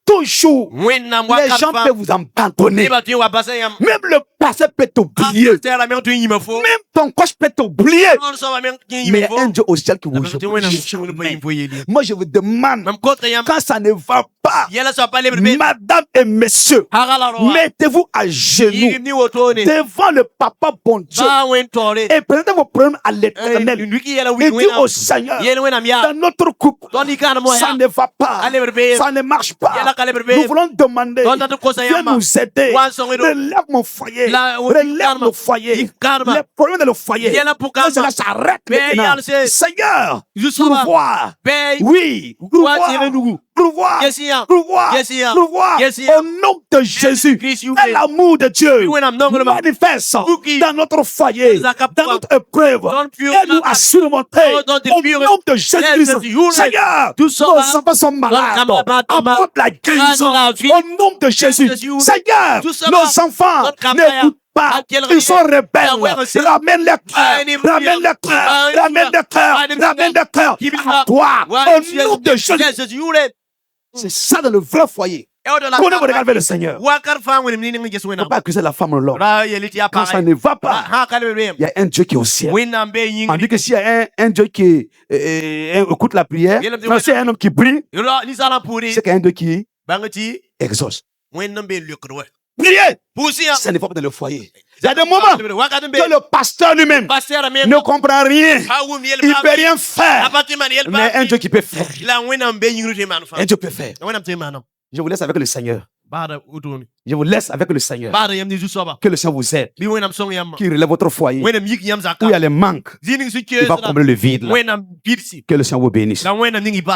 Toujours. Les gens peuvent vous abandonner. Même le passé peut t'oublier. Même ton coach peut t'oublier. Mais il y a un Dieu au ciel qui vous joue. Moi, je vous demande, quand ça ne va pas, madame et messieurs, mettez-vous à genoux devant le Papa bon Dieu et présentez vos problèmes à l'Éternel. Et dites au Seigneur, dans notre couple, ça ne va pas, ça ne marche pas. Nous voulons demander, viens nous aider, relève mon foyer, relève le foyer, les problèmes de le foyer, que cela s'arrête maintenant. Seigneur, pourvoir, oui, pourvoir, au nom de Jésus, et l'amour de Dieu manifeste dans notre foyer, dans notre épreuve, et nous a surmonté au nom de Jésus. Seigneur, nos enfants sont malades, apporte la guérison au nom de Jésus. Seigneur, nos enfants n'écoutent pas, ils sont rebelles. Ramène les cœurs, ramène les cœurs, ramène les cœurs, ramène les cœurs à toi, au nom de Jésus. C'est ça dans le vrai foyer. Qu'on vous regarde vers le Seigneur. Il ne faut pas accuser la femme ou l'homme. Quand ça ne va pas, il y a un Dieu qui est au ciel. On dit que s'il y a un Dieu qui écoute la prière, s'il y a un homme qui prie, c'est qu'il y a un Dieu qui exauce. Priez! Ça ne va pas dans le foyer. Il y a des moments que le pasteur lui-même ne comprend rien. Il ne peut rien faire. Mais un Dieu qui peut faire. Un Dieu peut faire. Je vous laisse avec le Seigneur. Je vous laisse avec le Seigneur. Que le Seigneur vous aide. Qui relève votre foyer. Où il y a les manques. Il va combler le vide. Là. Que le Seigneur vous bénisse.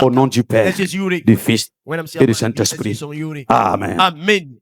Au nom du Père, du Fils et du Saint-Esprit. Amen. Amen.